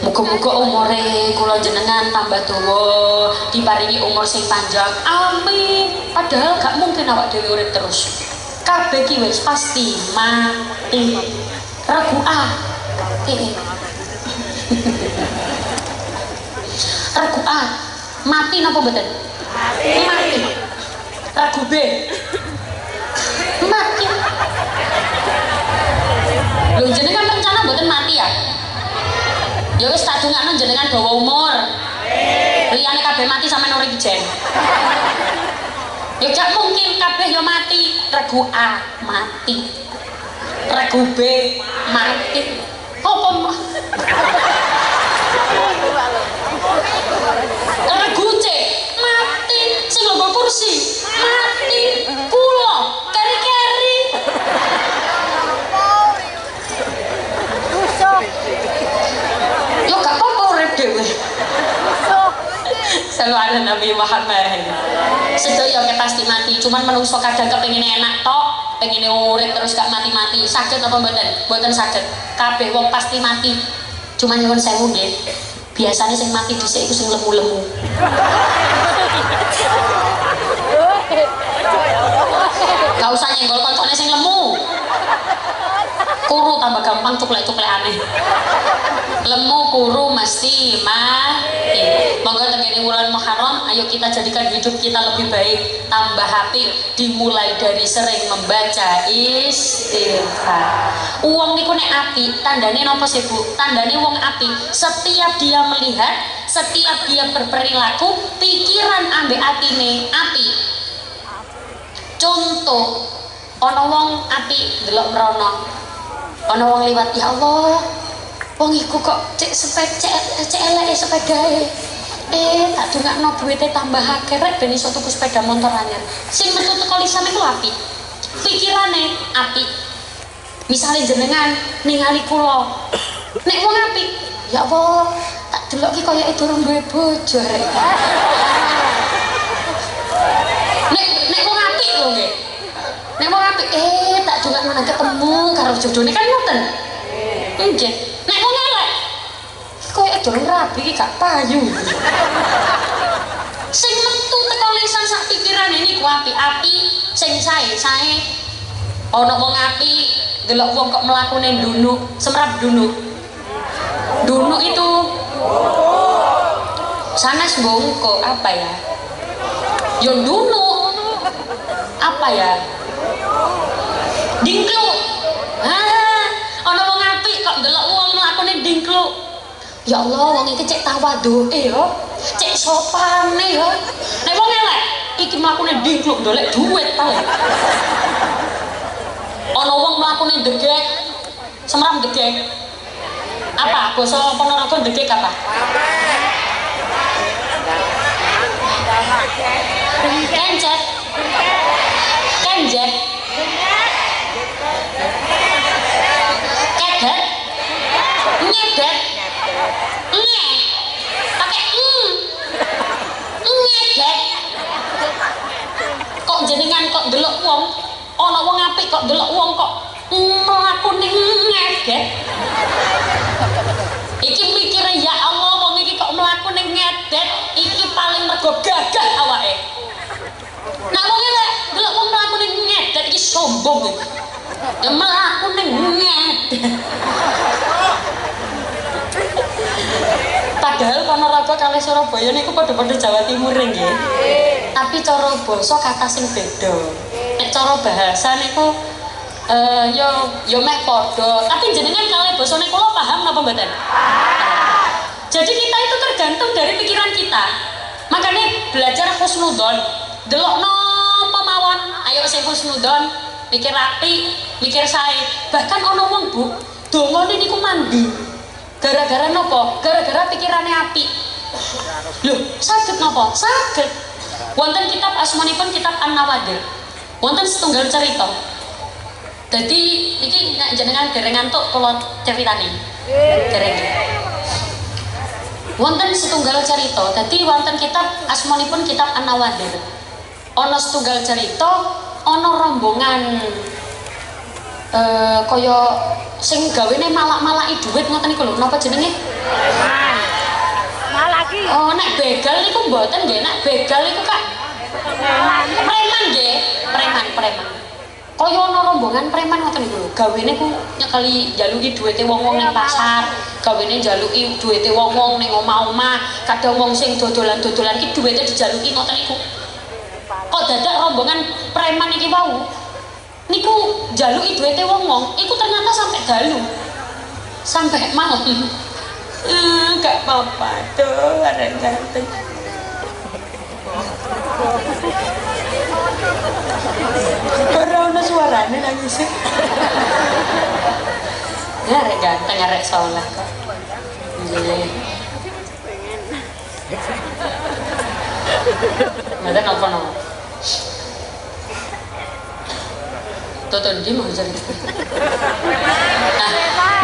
Muga-muga umure kula jenengan tambah dawa, diparingi umur sing panjang. Amin. Padahal gak mungkin awak dhewe urip terus. Kabeh ki wis pasti mati. Regu A. Regu A. Mati napa mboten? Mati. Regu B. Mati. Lho jenengan rencana mboten mati ya? Ya wis tak dongakno jenengan dawa umur. Liyane kabeh mati sampean urip jen. Ya gak mungkin kabeh ya mati. Regu A mati. Regu B mati. Apa mah? Regu C mati. Sing nggo kursi mati. Kula keri-keri. Yo gak apa-apa urip dhewe. Selalu ada Nabi Muhammad. Sedaya ke pasti mati, cuman menungso kadang kepengin enak tok, pengen urip terus gak mati-mati. Saged apa mboten? Mboten saged. Kabeh wong pasti mati. Cuman nyuwun sewu nggih. Biasanya sing mati dhisik iku sing lemu-lemu. Gak usah nyenggol koncone sing lemu. Kuru tambah gampang cuklek-cuklek aneh. Lemu kuru mesti mati. Monggo tengene wulan Muharram, ayo kita jadikan hidup kita lebih baik, tambah hati, dimulai dari sering membaca istighfar. Wong niku nek api, tandane napa sih Bu? Tandane wong api, setiap dia melihat, setiap dia berperilaku, pikiran ambek atine api. Contoh, ana wong api delok mrono. Ana wong liwat, ya Allah, wong iku kok cek elek sepedae. Tak dongakno duwite tambah akeh rek ben iso tuku sepeda motor anyar. Sing metu teko lisan iku api. Pikirane api. Misale jenengan ningali kula. Nek wong api, ya Allah, tak delok ki koyoke durung duwe bojo rek. Nek wong api lho nggih. Nek wong apik tak dongakno nang ketemu karo jodone kan ngoten. Nggih. Nek wong elek koyo durung rabi iki gak payu. Sing metu teko lisan sak pikirane niku api-api sing sae. Ana wong api delok wong kok mlakune ndunuk, semrap ndunuk. Ndunuk itu sanes bongko apa ya? Yo ndunuk. Apa ya? Dingkluk. Ana wong apik kok ndelok wong mlakune dingkluk. Ya Allah, wong iki cek tawadhuke ya. Cek sopane ya. Nek wong elek iki mlakune dingkluk ndolek duit ta. Ana wong mlakune degek, semram degek. Apa basa Ponorogo degek apa? Kencet. Kenjet. Kedet. Nyedet. Nge. Pakai nyedet. Kok jenengan kok delok wong, ana wong apik kok delok wong kok mlakune ngedet. Iki mikire ya Allah wong iki kok mlakune ngedet, iki paling mergo gagah awake. Nah wong elek delok wong mlakune ngedet iki sombong iki. Ya mlakune ngedet. Padahal Ponorogo kali Surabaya niku padha-padha Jawa Timur nggih. Tapi cara basa kata sing beda. Nek cara bahasa niku yo meh podo, tapi jenengan kalau bosone kula paham napa mboten? Jadi kita itu tergantung dari pikiran kita. Makanya belajar husnudon, delokno pemawon, ayo sing husnudon, mikir rapi, mikir sae. Bahkan ono wong Bu, dongane niku mandi. Gara-gara nopo? Gara-gara pikirannya api. Loh, saged nopo? Saged. Wonten kitab asmanipun kitab An-Nawadir. Wonten setunggal cerita. Jadi iki nek jenengan dereng ngantuk kula critani. Dereng. Wonten setunggal cerita. Dadi wonten kitab asmanipun kitab An-Nawadir. Ana setunggal cerita, ana rombongan kaya sing gawene malak-malaki dhuwit ngoten niku lho. Napa jenenge? Malaki. Oh, nek begal niku mboten nggih, nek begal niku Kak. Preman nggih, preman. Kaya ana rombongan preman ngoten niku lho. Gawene ku nyekeli njaluki dhuwite wong-wong ning pasar, gawene njaluki dhuwite wong-wong ning omah-omah, kadang wong sing dodolan-dodolan iki dhuwite dijaluki ngoten niku. Kok dadak rombongan preman iki wau niku njaluki dhuwite wong-wong, iku ternyata sampai dalu. Sampai malam. Gak apa-apa tuh, arek ganteng. Ora ono suarane nangis. Ya arek ganteng, arek saleh kok. Nggih. Mada nopo-nopo. Tonton di mau jadi. Nah,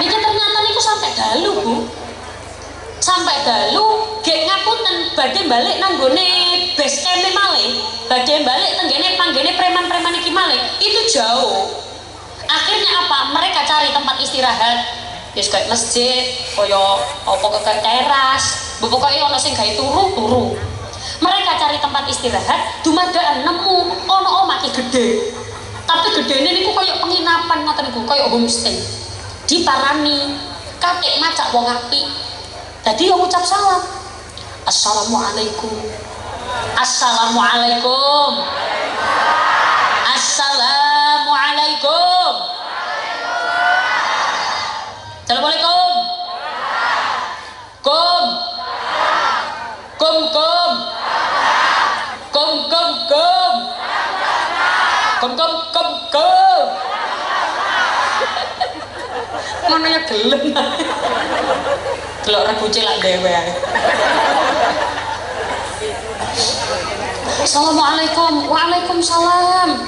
niki ternyata niku sampai dalu Bu. Sampai dalu, gek ngapunten badhe balik nanggone base camp malih, badhe balik tenggene panggene preman-preman iki malih, itu jauh. Akhirnya apa? Mereka cari tempat istirahat. Wis kayak masjid, kaya apa kayak teras, pokoke ana sing gawe turu. Mereka cari tempat istirahat, dumadakan nemu ana omah iki gedhe. Tapi gedene niku kaya penginapan ngoten niku, kaya homestay. Diparani, kakek macak wong apik. Tadi yang ucap salam. Assalamualaikum. Assalamualaikum. Assalamualaikum. Assalamualaikum. Kum. Kum. Mananya gelem. Delok regu celak dhewe ae. Assalamualaikum. Waalaikumsalam.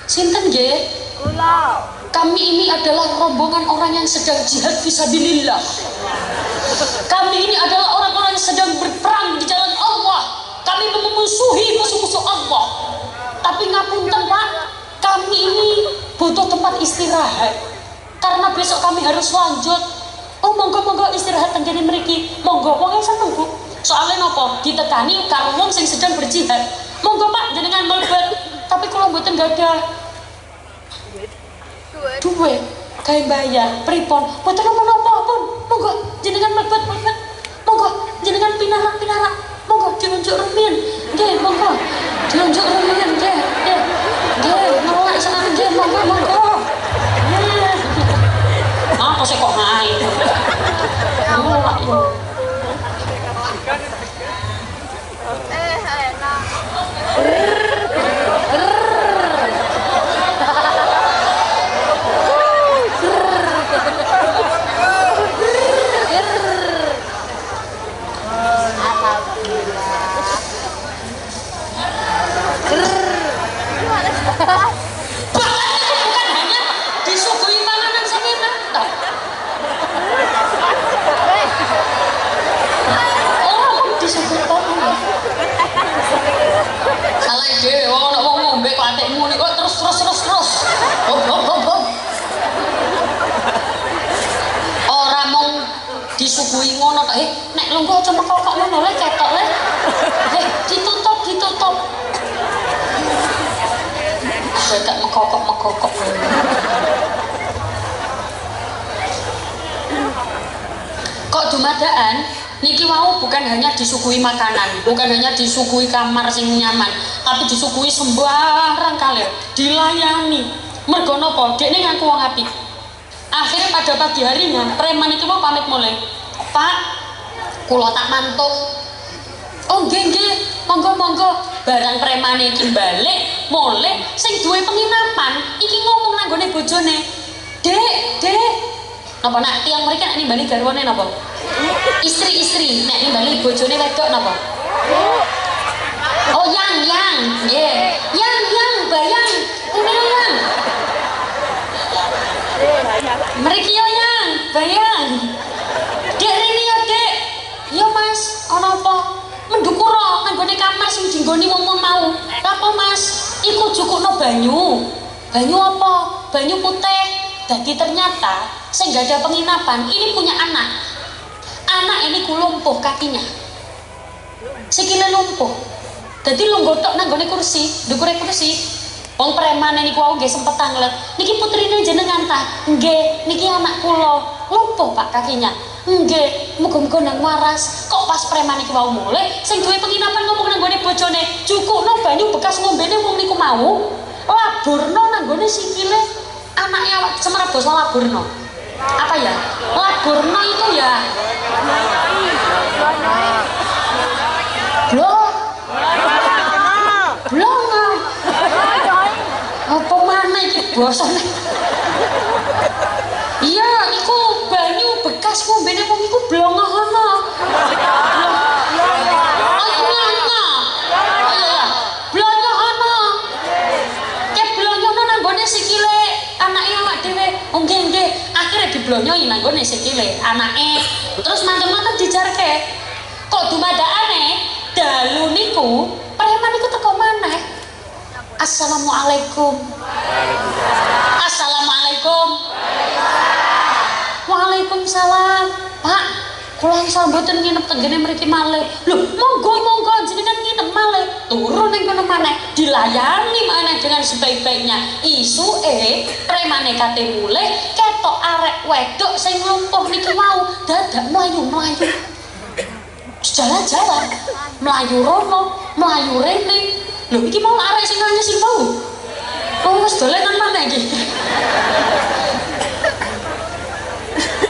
Sinten nggih? Kula. Kami ini adalah rombongan orang yang sedang jihad fisabilillah. Kami ini adalah orang-orang yang sedang berperang di jalan Allah. Kami memusuhi musuh-musuh Allah. Tapi ngapunten Pak, kami ini butuh tempat istirahat. Karena besok kami harus lanjut. Oh monggo istirahat tenggene mriki. Monggo wong seneng Bu. Soale napa? Ditekani karo wong sing sedang berjihad. Monggo Pak jenengan mlebet. Tapi kalau mboten gadah duit gawe bayar pripun? Mboten napa-napa pun. Monggo jenengan mlebet. Monggo jenengan pinarak. Monggo dilunjuk rumiyin. Nggih, monggo. Dilunjuk rumiyin nggih. Nggih, nolak seneng nggih, monggo. Apa sih kok naik? Nolak ya. Enak. Bukan hanya disuguhi panganan sing enak toh. Orang disuguhi panganan. Salah dhewe ono wong ngombe kok atikmu niku terus. Bom. Ora mung disuguhi ngono tok. Nek lungguh aja kok ngono le ketok le. Ditutup. Gak mekokok. Kok dumadaan niki wau bukan hanya disuguhi makanan, bukan hanya disuguhi kamar sing nyaman, tapi disuguhi sembarang kalir, dilayani. Mergo napa? Dekne ngaku wong apik. Akhirnya pada pagi harinya preman itu mau pamit mulai. Pak, kula tak mantuk. Oh nggih, monggo. Barang preman iki balik, mulai sing duwe penginapan iki ngomong nang gone bojone. Dek. Napa nak tiyang mriki nek nimbali garwane napa? Istri nek nimbali bojone wedok napa? Oh yang, nggih. Yang bayang. Kuwi yang. Mriki yo yang, bayang. Dek rene yo, Dek. Yo Mas, ana apa? Mendukura nang gone kamar sing dinggoni wong-wong mau. Apa Mas? Iku jukukno banyu. Banyu apa? Banyu putih. Jadi ternyata sing gak ada penginapan ini punya anak. Anak ini lumpuh kakinya. Sikile lumpuh. Dadi lunggotok nang gone kursi, ndukure kursi. Wong preman niku wau nggih sempet tanglet. Niki putrine jenengan ta? Nggih, niki anak kula. Lumpuh Pak kakinya. Nggih, muga-muga nang waras. Kok pas preman iki wau mulai sing duwe penginapan ngomong nang gone bojone, cukukno banyu bekas ngombene wong niku mau. Laburno nang gone sikile anake awak Semerebos laburno. Apa ya? Laburno itu ya. Blongo. Apa mana iki bosone? Iya, iku banyu bekas ngombene wong iku blongo ngono. Blongo ngono. Ke blongo nang gone sikile anake awak dhewe. Oh nggih. Akhire diblonyoi nang gone sikile anake. Terus mantep-mantep dijarke. Kok dumadakane dalu niku preman niku teko maneh. Assalamualaikum. Waalaikumsalam. Pak, kula samboten nginep tenggene mriki malih. Lho, monggo jenengan nginep malih. Turun ning kono maneh, dilayani maneh dengan sebaik-baiknya. Isuke premane kate mulih ketok arek wedok sing lumpuh niki mau dadak mlayu. Jalan-jalan, melayu rono, melayu rene. Lho iki mau arek sing nangis sing mau. Oh wis dolenan maneh iki.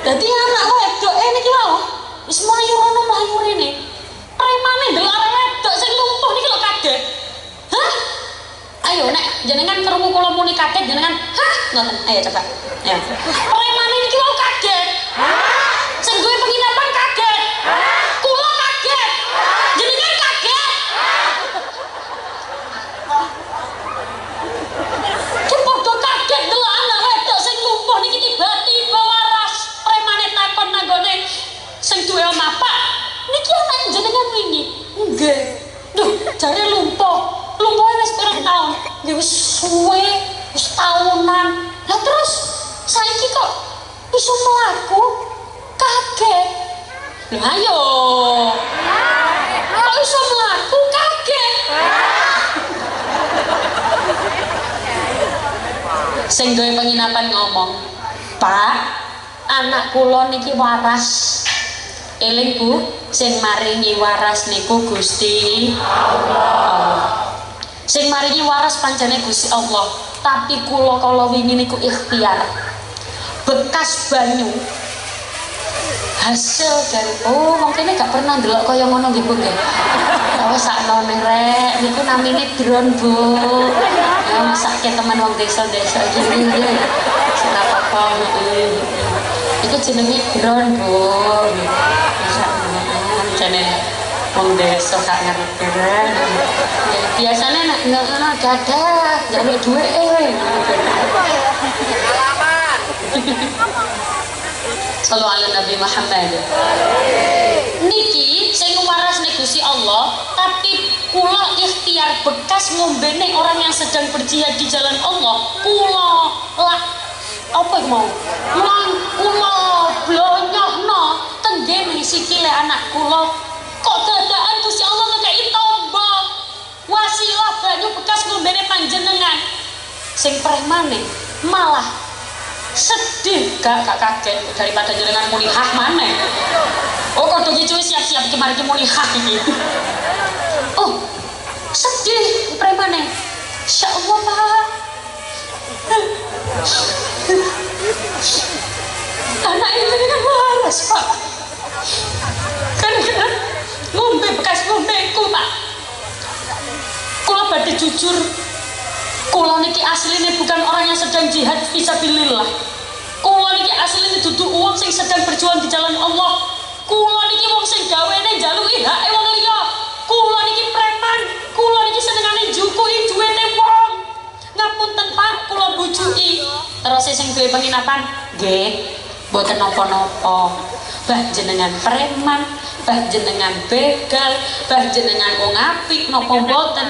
Dadi anak wedok niki mau wis melayu rono, melayu rene. Premane ndelok arek wedok sing lumpuh niki lho kaget. Hah? Ayo nek jenengan krungu kula muni kaget jenengan, hah? Ngoten. Ayo coba. Ya. Premane niki mau kaget. Sing duwe penginapan kaget. Kula kaget. Jenengan kaget. Ki padha kaget ndelok anak wedok sing lumpuh niki tiba-tiba waras. Premane takon nang gone sing duwe omah, Pak. Niki anak jenengan wingi. Nggih. Duh, jare lumpuh. Lumpuhe wis pirang taun? Nggih wis suwe, wis tahunan. Lah terus saiki kok iso mlaku? Kaget. Lah ayo. Kok iso mlaku kaget? Sing duwe penginapan ngomong, Pak, anak kula niki waras. Eling Bu, sing maringi waras niku Gusti Allah. Sing maringi waras pancene Gusti Allah, tapi kula kala wingi niku ikhtiar. Bekas banyu hasil dari wong kene gak pernah ndelok kaya ngono nggih Bu nggih. Oh sakno ning rek niku namine drone Bu. Ya masake teman wong desa-desa iki nggih. Sing apa-apa iku jenenge drone Bu. Jane wong desa gak ngerti rek. Biasane nek ngono dadah jane duwe Sallu ala Nabi Muhammad. Niki sing waras nek Gusti Allah, tapi kula ikhtiar bekas ngombene orang yang sedang berjihad di jalan Allah. Kula lah apa mau? Kula blonyohno tenggene sikile anak kula. Kok dadakan Gusti Allah ngekeki tombo wasilah banyu bekas ngombene panjenengan. Sing premane malah sedih gak kaget daripada jenengan muni hak maneh. Oh kok iki siap-siap kemarin ki muni hak iki. Oh sedih premane. Insyaallah Pak. Anak ini kan waras Pak, kan ngombe bekas ngombeku Pak. Kula badhe jujur, kula niki asline bukan orang yang sedang jihad fisabilillah. Kula niki asline dudu wong sing sedang berjuang di jalan Allah. Kula niki wong sing gawene njaluki hake wong liya. Kula niki preman, kula niki senengane njukuki duwite wong. Ngapunten Pak, kula bujuki. Terus sing duwe penginapan, nggih, mboten napa-napa. Bah jenengan preman, bah jenengan begal, bah jenengan wong apik napa mboten.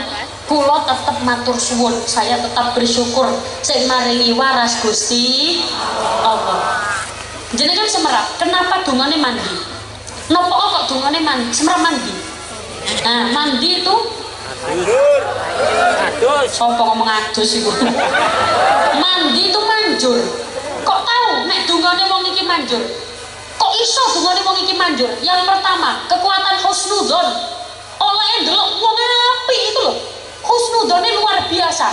Kula tetep matur suwun, saya tetap bersyukur sing maringi waras Gusti Allah. Jenengan semerap, kenapa dungane mandi? Napa kok dungane mandi? Semerap mandi. Nah, mandi itu adus. Sopo ngomong adus iku? Mandi itu manjur. Kok tahu nek dungane wong iki manjur? Kok iso dungane wong iki manjur? Yang pertama, kekuatan husnudzon. Oleh ndelok wong apik itu loh. Husnudzone luar biasa.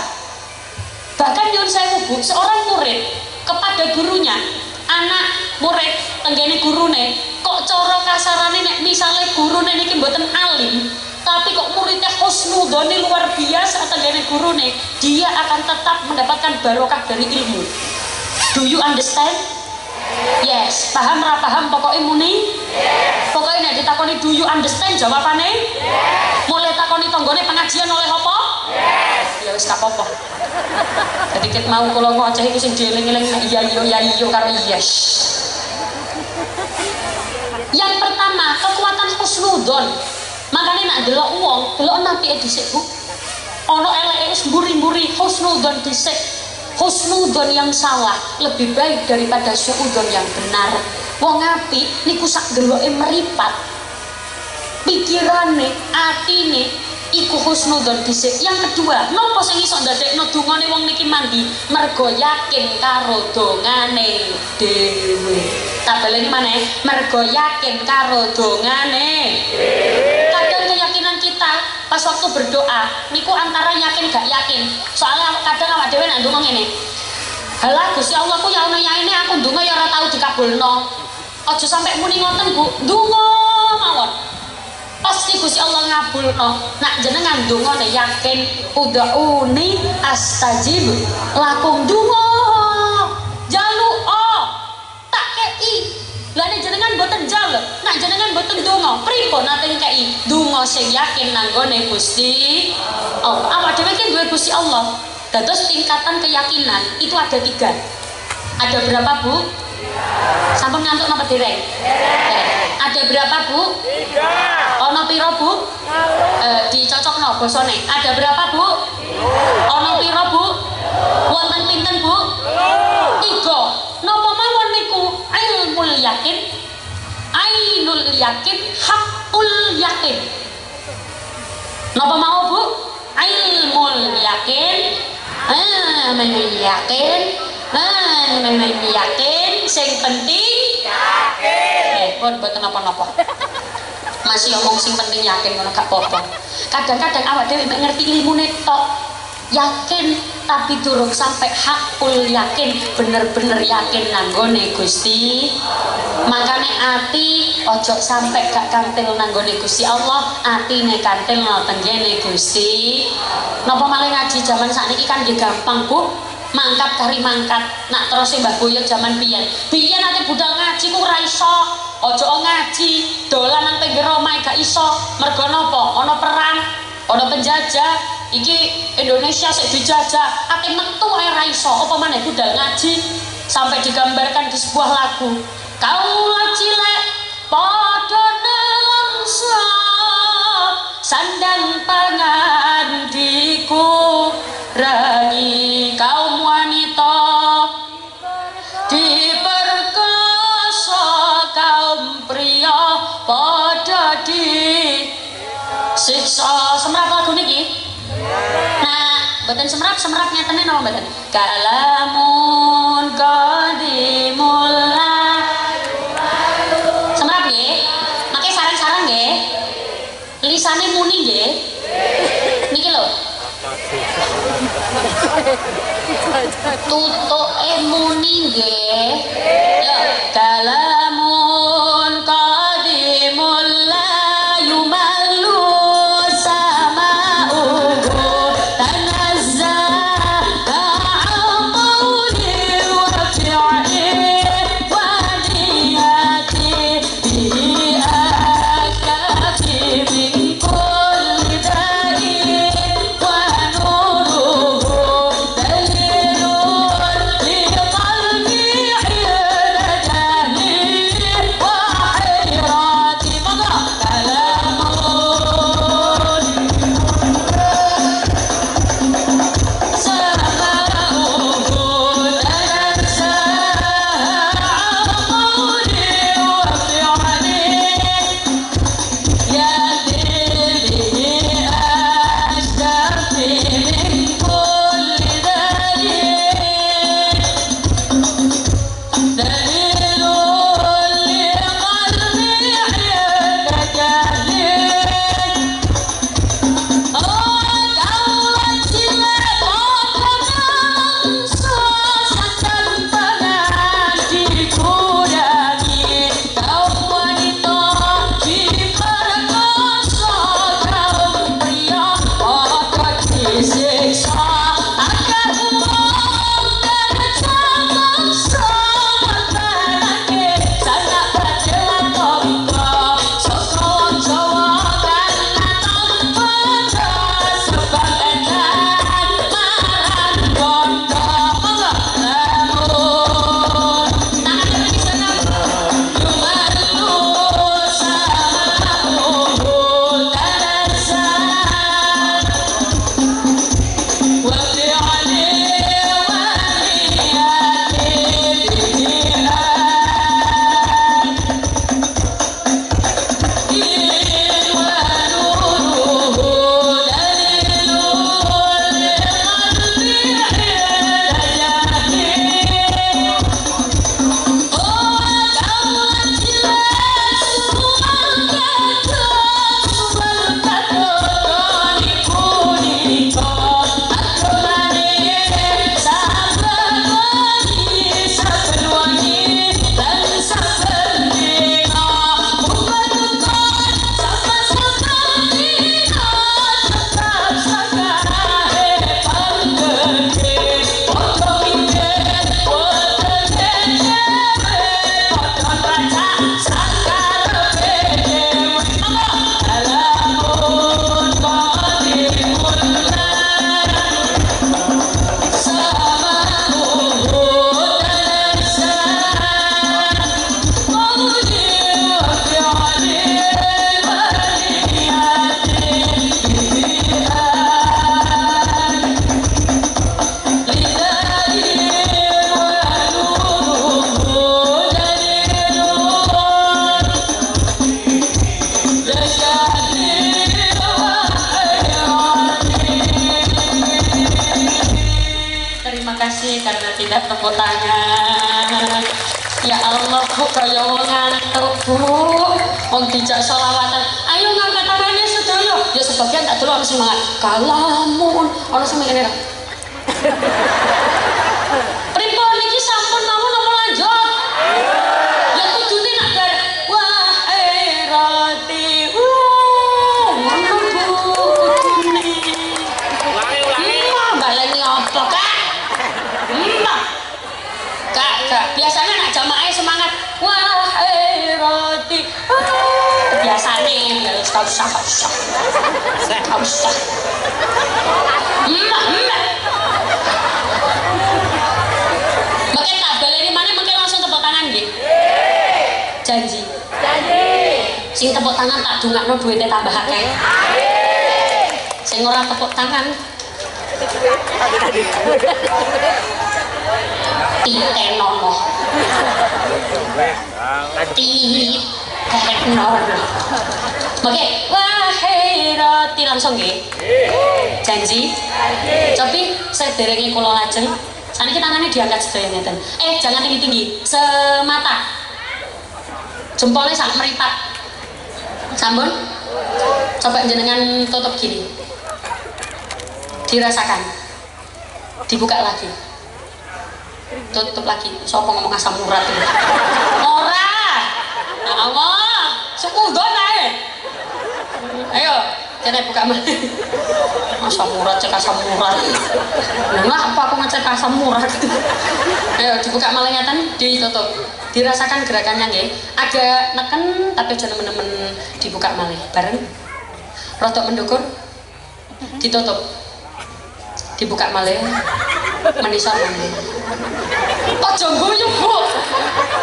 Bahkan nyuwun sewu Bu, seorang murid kepada gurunya, anak murid tenggene gurune, kok cara kasarane nek misale gurune niki mboten alim, tapi kok muridnya husnudzone luar biasa tenggene gurune, dia akan tetap mendapatkan barokah dari ilmu. Do you understand? Yes. Paham ra paham pokoknya muni? Yes. Pokoknya nek ditakoni do you understand jawabane? Yes. Mulai takoni tanggane pengajian oleh apa? Yes. Ya wis gak apa-apa. Jadi ket mau kula ngoceh iku sing dieling-eling iya karo yes. Yang pertama, kekuatan husnudzon. Makanya nak delok wong, delok apike dhisik Bu. Ana eleke wis mburi-mburi husnudzon dhisik. Husnudzon yang salah lebih baik daripada suudzon yang benar. Wong apik niku sak deloke meripat. Pikirane, atine iku husnudzon dhisik. Yang kedua, napa sing iso ndadekno dungane wong niki mandi? Mergo yakin karo dongane dhewe. Tak baleni maneh, mergo yakin karo dongane dhewe. Kadang keyakinan kita pas waktu berdoa niku antara yakin gak yakin. Soalnya kadang awak dhewe nak ndonga ngene. Halah Gusti Allah ku ya ono yaine aku ndonga ya ora tau dikabulno. Aja sampai muni ngoten Bu, ndonga mawon. Pasti Gusti Allah ngabulno. Nak jenengan ndongane yakin, ud'uni astajib lakum, ndonga jaluk tak kei. Lah nek jenengan boten jaluk, nak jenengan boten ndonga, pripun nate kei? Ndonga sing yakin nang gone Gusti Allah. Awak dhewe ki duwe Gusti Allah. Dados tingkatan keyakinan itu ada 3. Ada berapa Bu? Sampun ngantuk napa dereng? Ada berapa Bu? 3. Ono piro Bu? Dicocokno basane. Ada berapa Bu? Ono piro Bu? Wonten pinten Bu? 3. Napa mawon niku ilmul yakin, ainul yakin, hakul yakin. Napa mau Bu? Ilmul yakin, yakin, sing penting yakin. Pun boten napa-napa. Masih omong sing penting yakin ngono gak apa-apa. Kadang-kadang awak dhewe mek ngerti ilmune tok, yakin tapi durung sampai hakul yakin, bener-bener yakin nanggone Gusti. Makane ati ojo sampai gak kantil nanggone Gusti Allah, atine kantil tenggene Gusti. Napa malah ngaji zaman sakniki kan nggih gampang Bu. Mangkat kari mangkat. Nak terus Mbah Boyo zaman biyen. Biyen ate budal ngaji ku ora iso. Ojo ngaji, dolan nang pinggir omahe gak iso. Mergo napa? Ana perang, ana penjajah. Iki Indonesia sik dijajah, ate metu ae ra iso. Apa maneh budal ngaji sampai digambarkan di sebuah lagu. Kaula cilek padha nelangsa sandang pangan dikurangi, kaum wanita diperkosa, kaum pria pada disiksa. Semerap lagu niki. Nah, mboten semerap nyatane napa mboten? Kalamun qadimul semerap nggih. Make sarang-sarang nggih. Lisane muni nggih. Niki lho. tutuke muni nggih ya kalamun qadimul la yumallu sama'uhu tanazzaha qawli wa fi'li wa niyati bihi akafi min kulli da'in wa nuruhu dalilun li qalbi hina jahli wa hayrati maka kalamun sama'uhu tanazzaha qawli wa fi'li يأتي به أشتف من كل دليل دليل لقلبي عند جهلي Terima kasih karena tidak tepuk tangan. Ya Allah Bu, kaya wong ngantuk Bu. Wong dijak selawatan. Ayo ngangkat tangannya sedaya. Ya sebagian tak dulu orang semangat. Kalamun orang sing ngene. Pripun niki sampun mawon napa lanjut? Ya kudune nak gar wah roti. Ngono Bu kudune. Ulangi. Baleni apa Kak? Kak, biasanya nak jamaah semangat wahai roti biasanya gak usah mungkin tak baleni mana mungkin langsung tepuk tangan gitu janji sing tepuk tangan tak dungakno duitnya tambah akeh sing ora tepuk tangan titenono titenono oke wahai roti langsung nggih janji tapi sederenge kula lajeng saniki tangannya diangkat sedaya ngeten jangan tinggi-tinggi semata jempolnya sak meripat sampun coba jenengan tutup gini dirasakan dibuka lagi, tutup lagi. Sopo ngomong asam urat itu? Ora, ya Allah, sekudon ae. Ayo, kita buka mana? Asam urat, cek asam urat. Nah, apa aku ngecek asam urat? Ayo dibuka malah nyatan, ditutup. Dirasakan gerakannya nggih. Agak neken tapi aja nemen-nemen dibuka malih. Bareng. Rodok mendukur. Ditutup. Dibuka malih. Menisor malih. Aja guyu, Bu.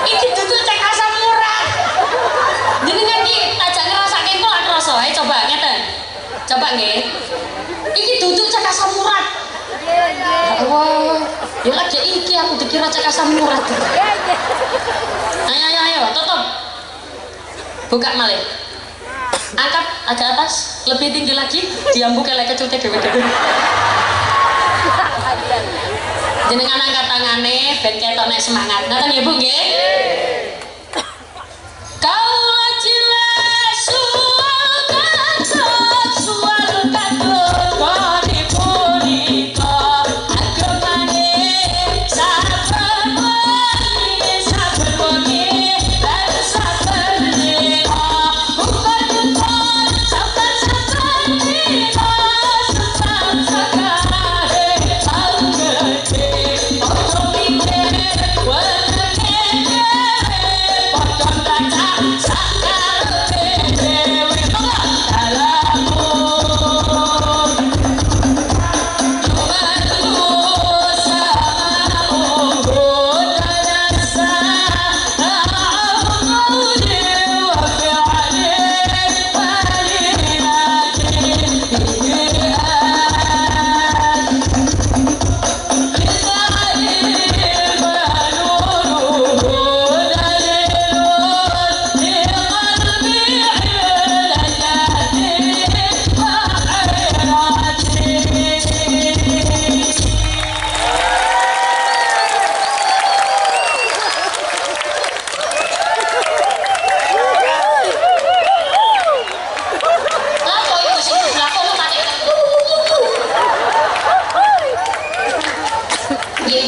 Iki dudu cek asam urat. Jenengan iki aja ngrasake kok lak rasa. Ayo coba ngeten. Coba nggih. Iki dudu cek asam urat. Wah, ya lagi iki aku dikira cek asam urat. Ayo, tutup. Buka malih. Angkat agak atas, lebih tinggi lagi, diambuk elek kecute dhewe-dhewe. Jenengan angkat tangane ben ketone semangat. Ngoten nggih, Bu nggih? Kaula cilik sual kadur dipurita agemane saben wengi lan saben dina bukan saben dina sakare panggete ojo mikir wenenge padha kaca sakare dhewe dalamu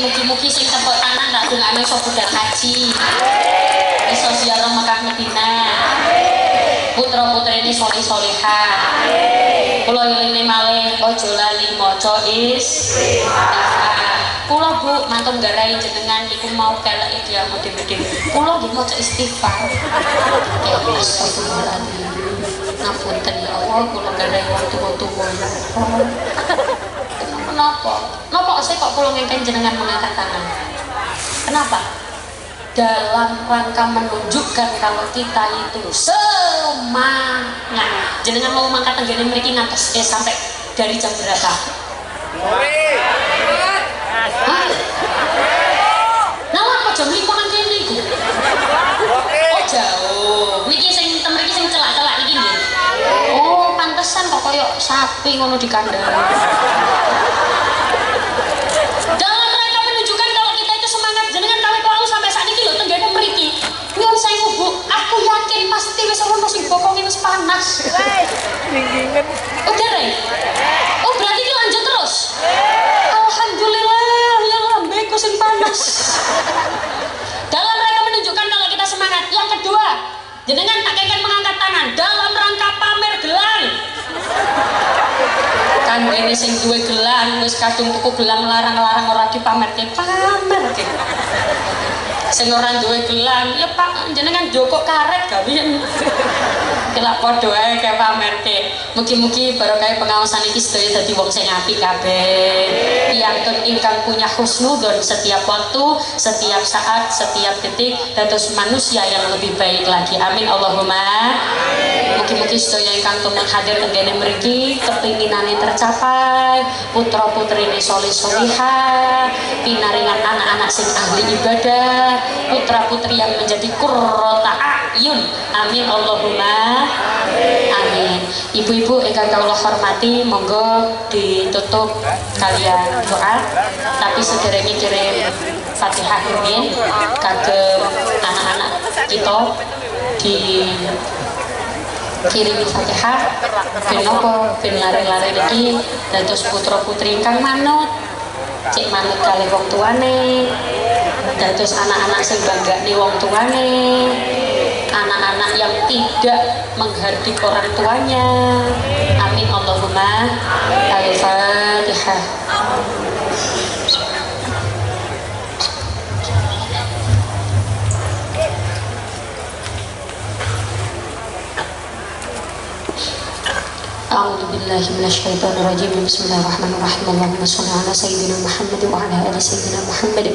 mugi-mugi sing tepuk tangan tak dongakno iso budal haji. Iso ziarah Mekah Madinah. Putra-putrine soleh-solehah. Kula eling malih aja lali maca istighfar. Kula Bu mantun nggarai jenengan niku mau keleki dia mudhe-mudhe. Kula nggih maca istighfar. Astagfirullahaladzim. Ngapunten ya Allah, kula nggarai wong tuwa-tuwa. Kenapa? Kenapa saya kok kula ngengken jenengan mengangkat tangan? Kenapa? Dalam rangka menunjukkan kalau kita itu semangat. Jenengan mau mangkat tenggene mriki ngantos sampai dari jam berapa? Nah, apa jam 5 nang kene iku? Oh, jauh. Niki sing mriki sing celak-celak iki nggih. Oh, pantesan kok koyo sapi ngono di kandang. Dalam rangka menunjukkan kalau kita itu semangat, jenengan kawit wau sampai saat ini lho tenggene mriki. Nyuwun sewu Bu, aku yakin pasti wis ono sing bokonge wis panas. Udah Rey? Oh berarti ini lanjut terus? Alhamdulillah yang lambeku sing panas. Dalam rangka menunjukkan kalau kita semangat. Yang kedua, jenengan tak keken mengangkat tangan dalam rangka pamer gelang. Kan ini sing duwe gelang wis kadung tuku gelang larang-larang ora dipamerke, pamerke. Sing ora duwe gelang ya Pak jenengan joko karet gawian. Kelak padha ae kaya pamerke. Mugi-mugi barokah pengawasan iki sedaya dadi wong sing apik kabeh. Piyantun ingkang punya husnudzon setiap waktu, setiap saat, setiap detik dados manusia yang lebih baik lagi. Amin Allahumma. Mugi-mugi sedaya ingkang tumut hadir tenggene mriki kepinginane tercapai, putra-putrine soleh-solihah, pinaringan anak-anak sing ahli ibadah, putra-putri yang menjadi qurrata a'yun. Amin Allahumma. Amin. Ibu-ibu ingkang kawula hormati, monggo ditutup kalian doa. Tapi sederenge kirim Fatihah rumiyin kagem anak-anak kita di kirimi Fatihah ben napa ben lare-lare iki dados putra-putri ingkang manut cek manut kali wong tuane, dados anak-anak sing banggane wong tuane, anak-anak yang tidak menghardik orang tuanya. Amin Allahumma. Al-Fatihah. أعوذ بالله من الشيطان الرجيم بسم الله الرحمن الرحيم اللهم صل على سيدنا محمد وعلى آل سيدنا محمد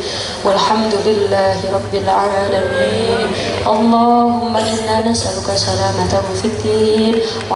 والحمد لله رب العالمين اللهم إنا نسألك سلامة في الدين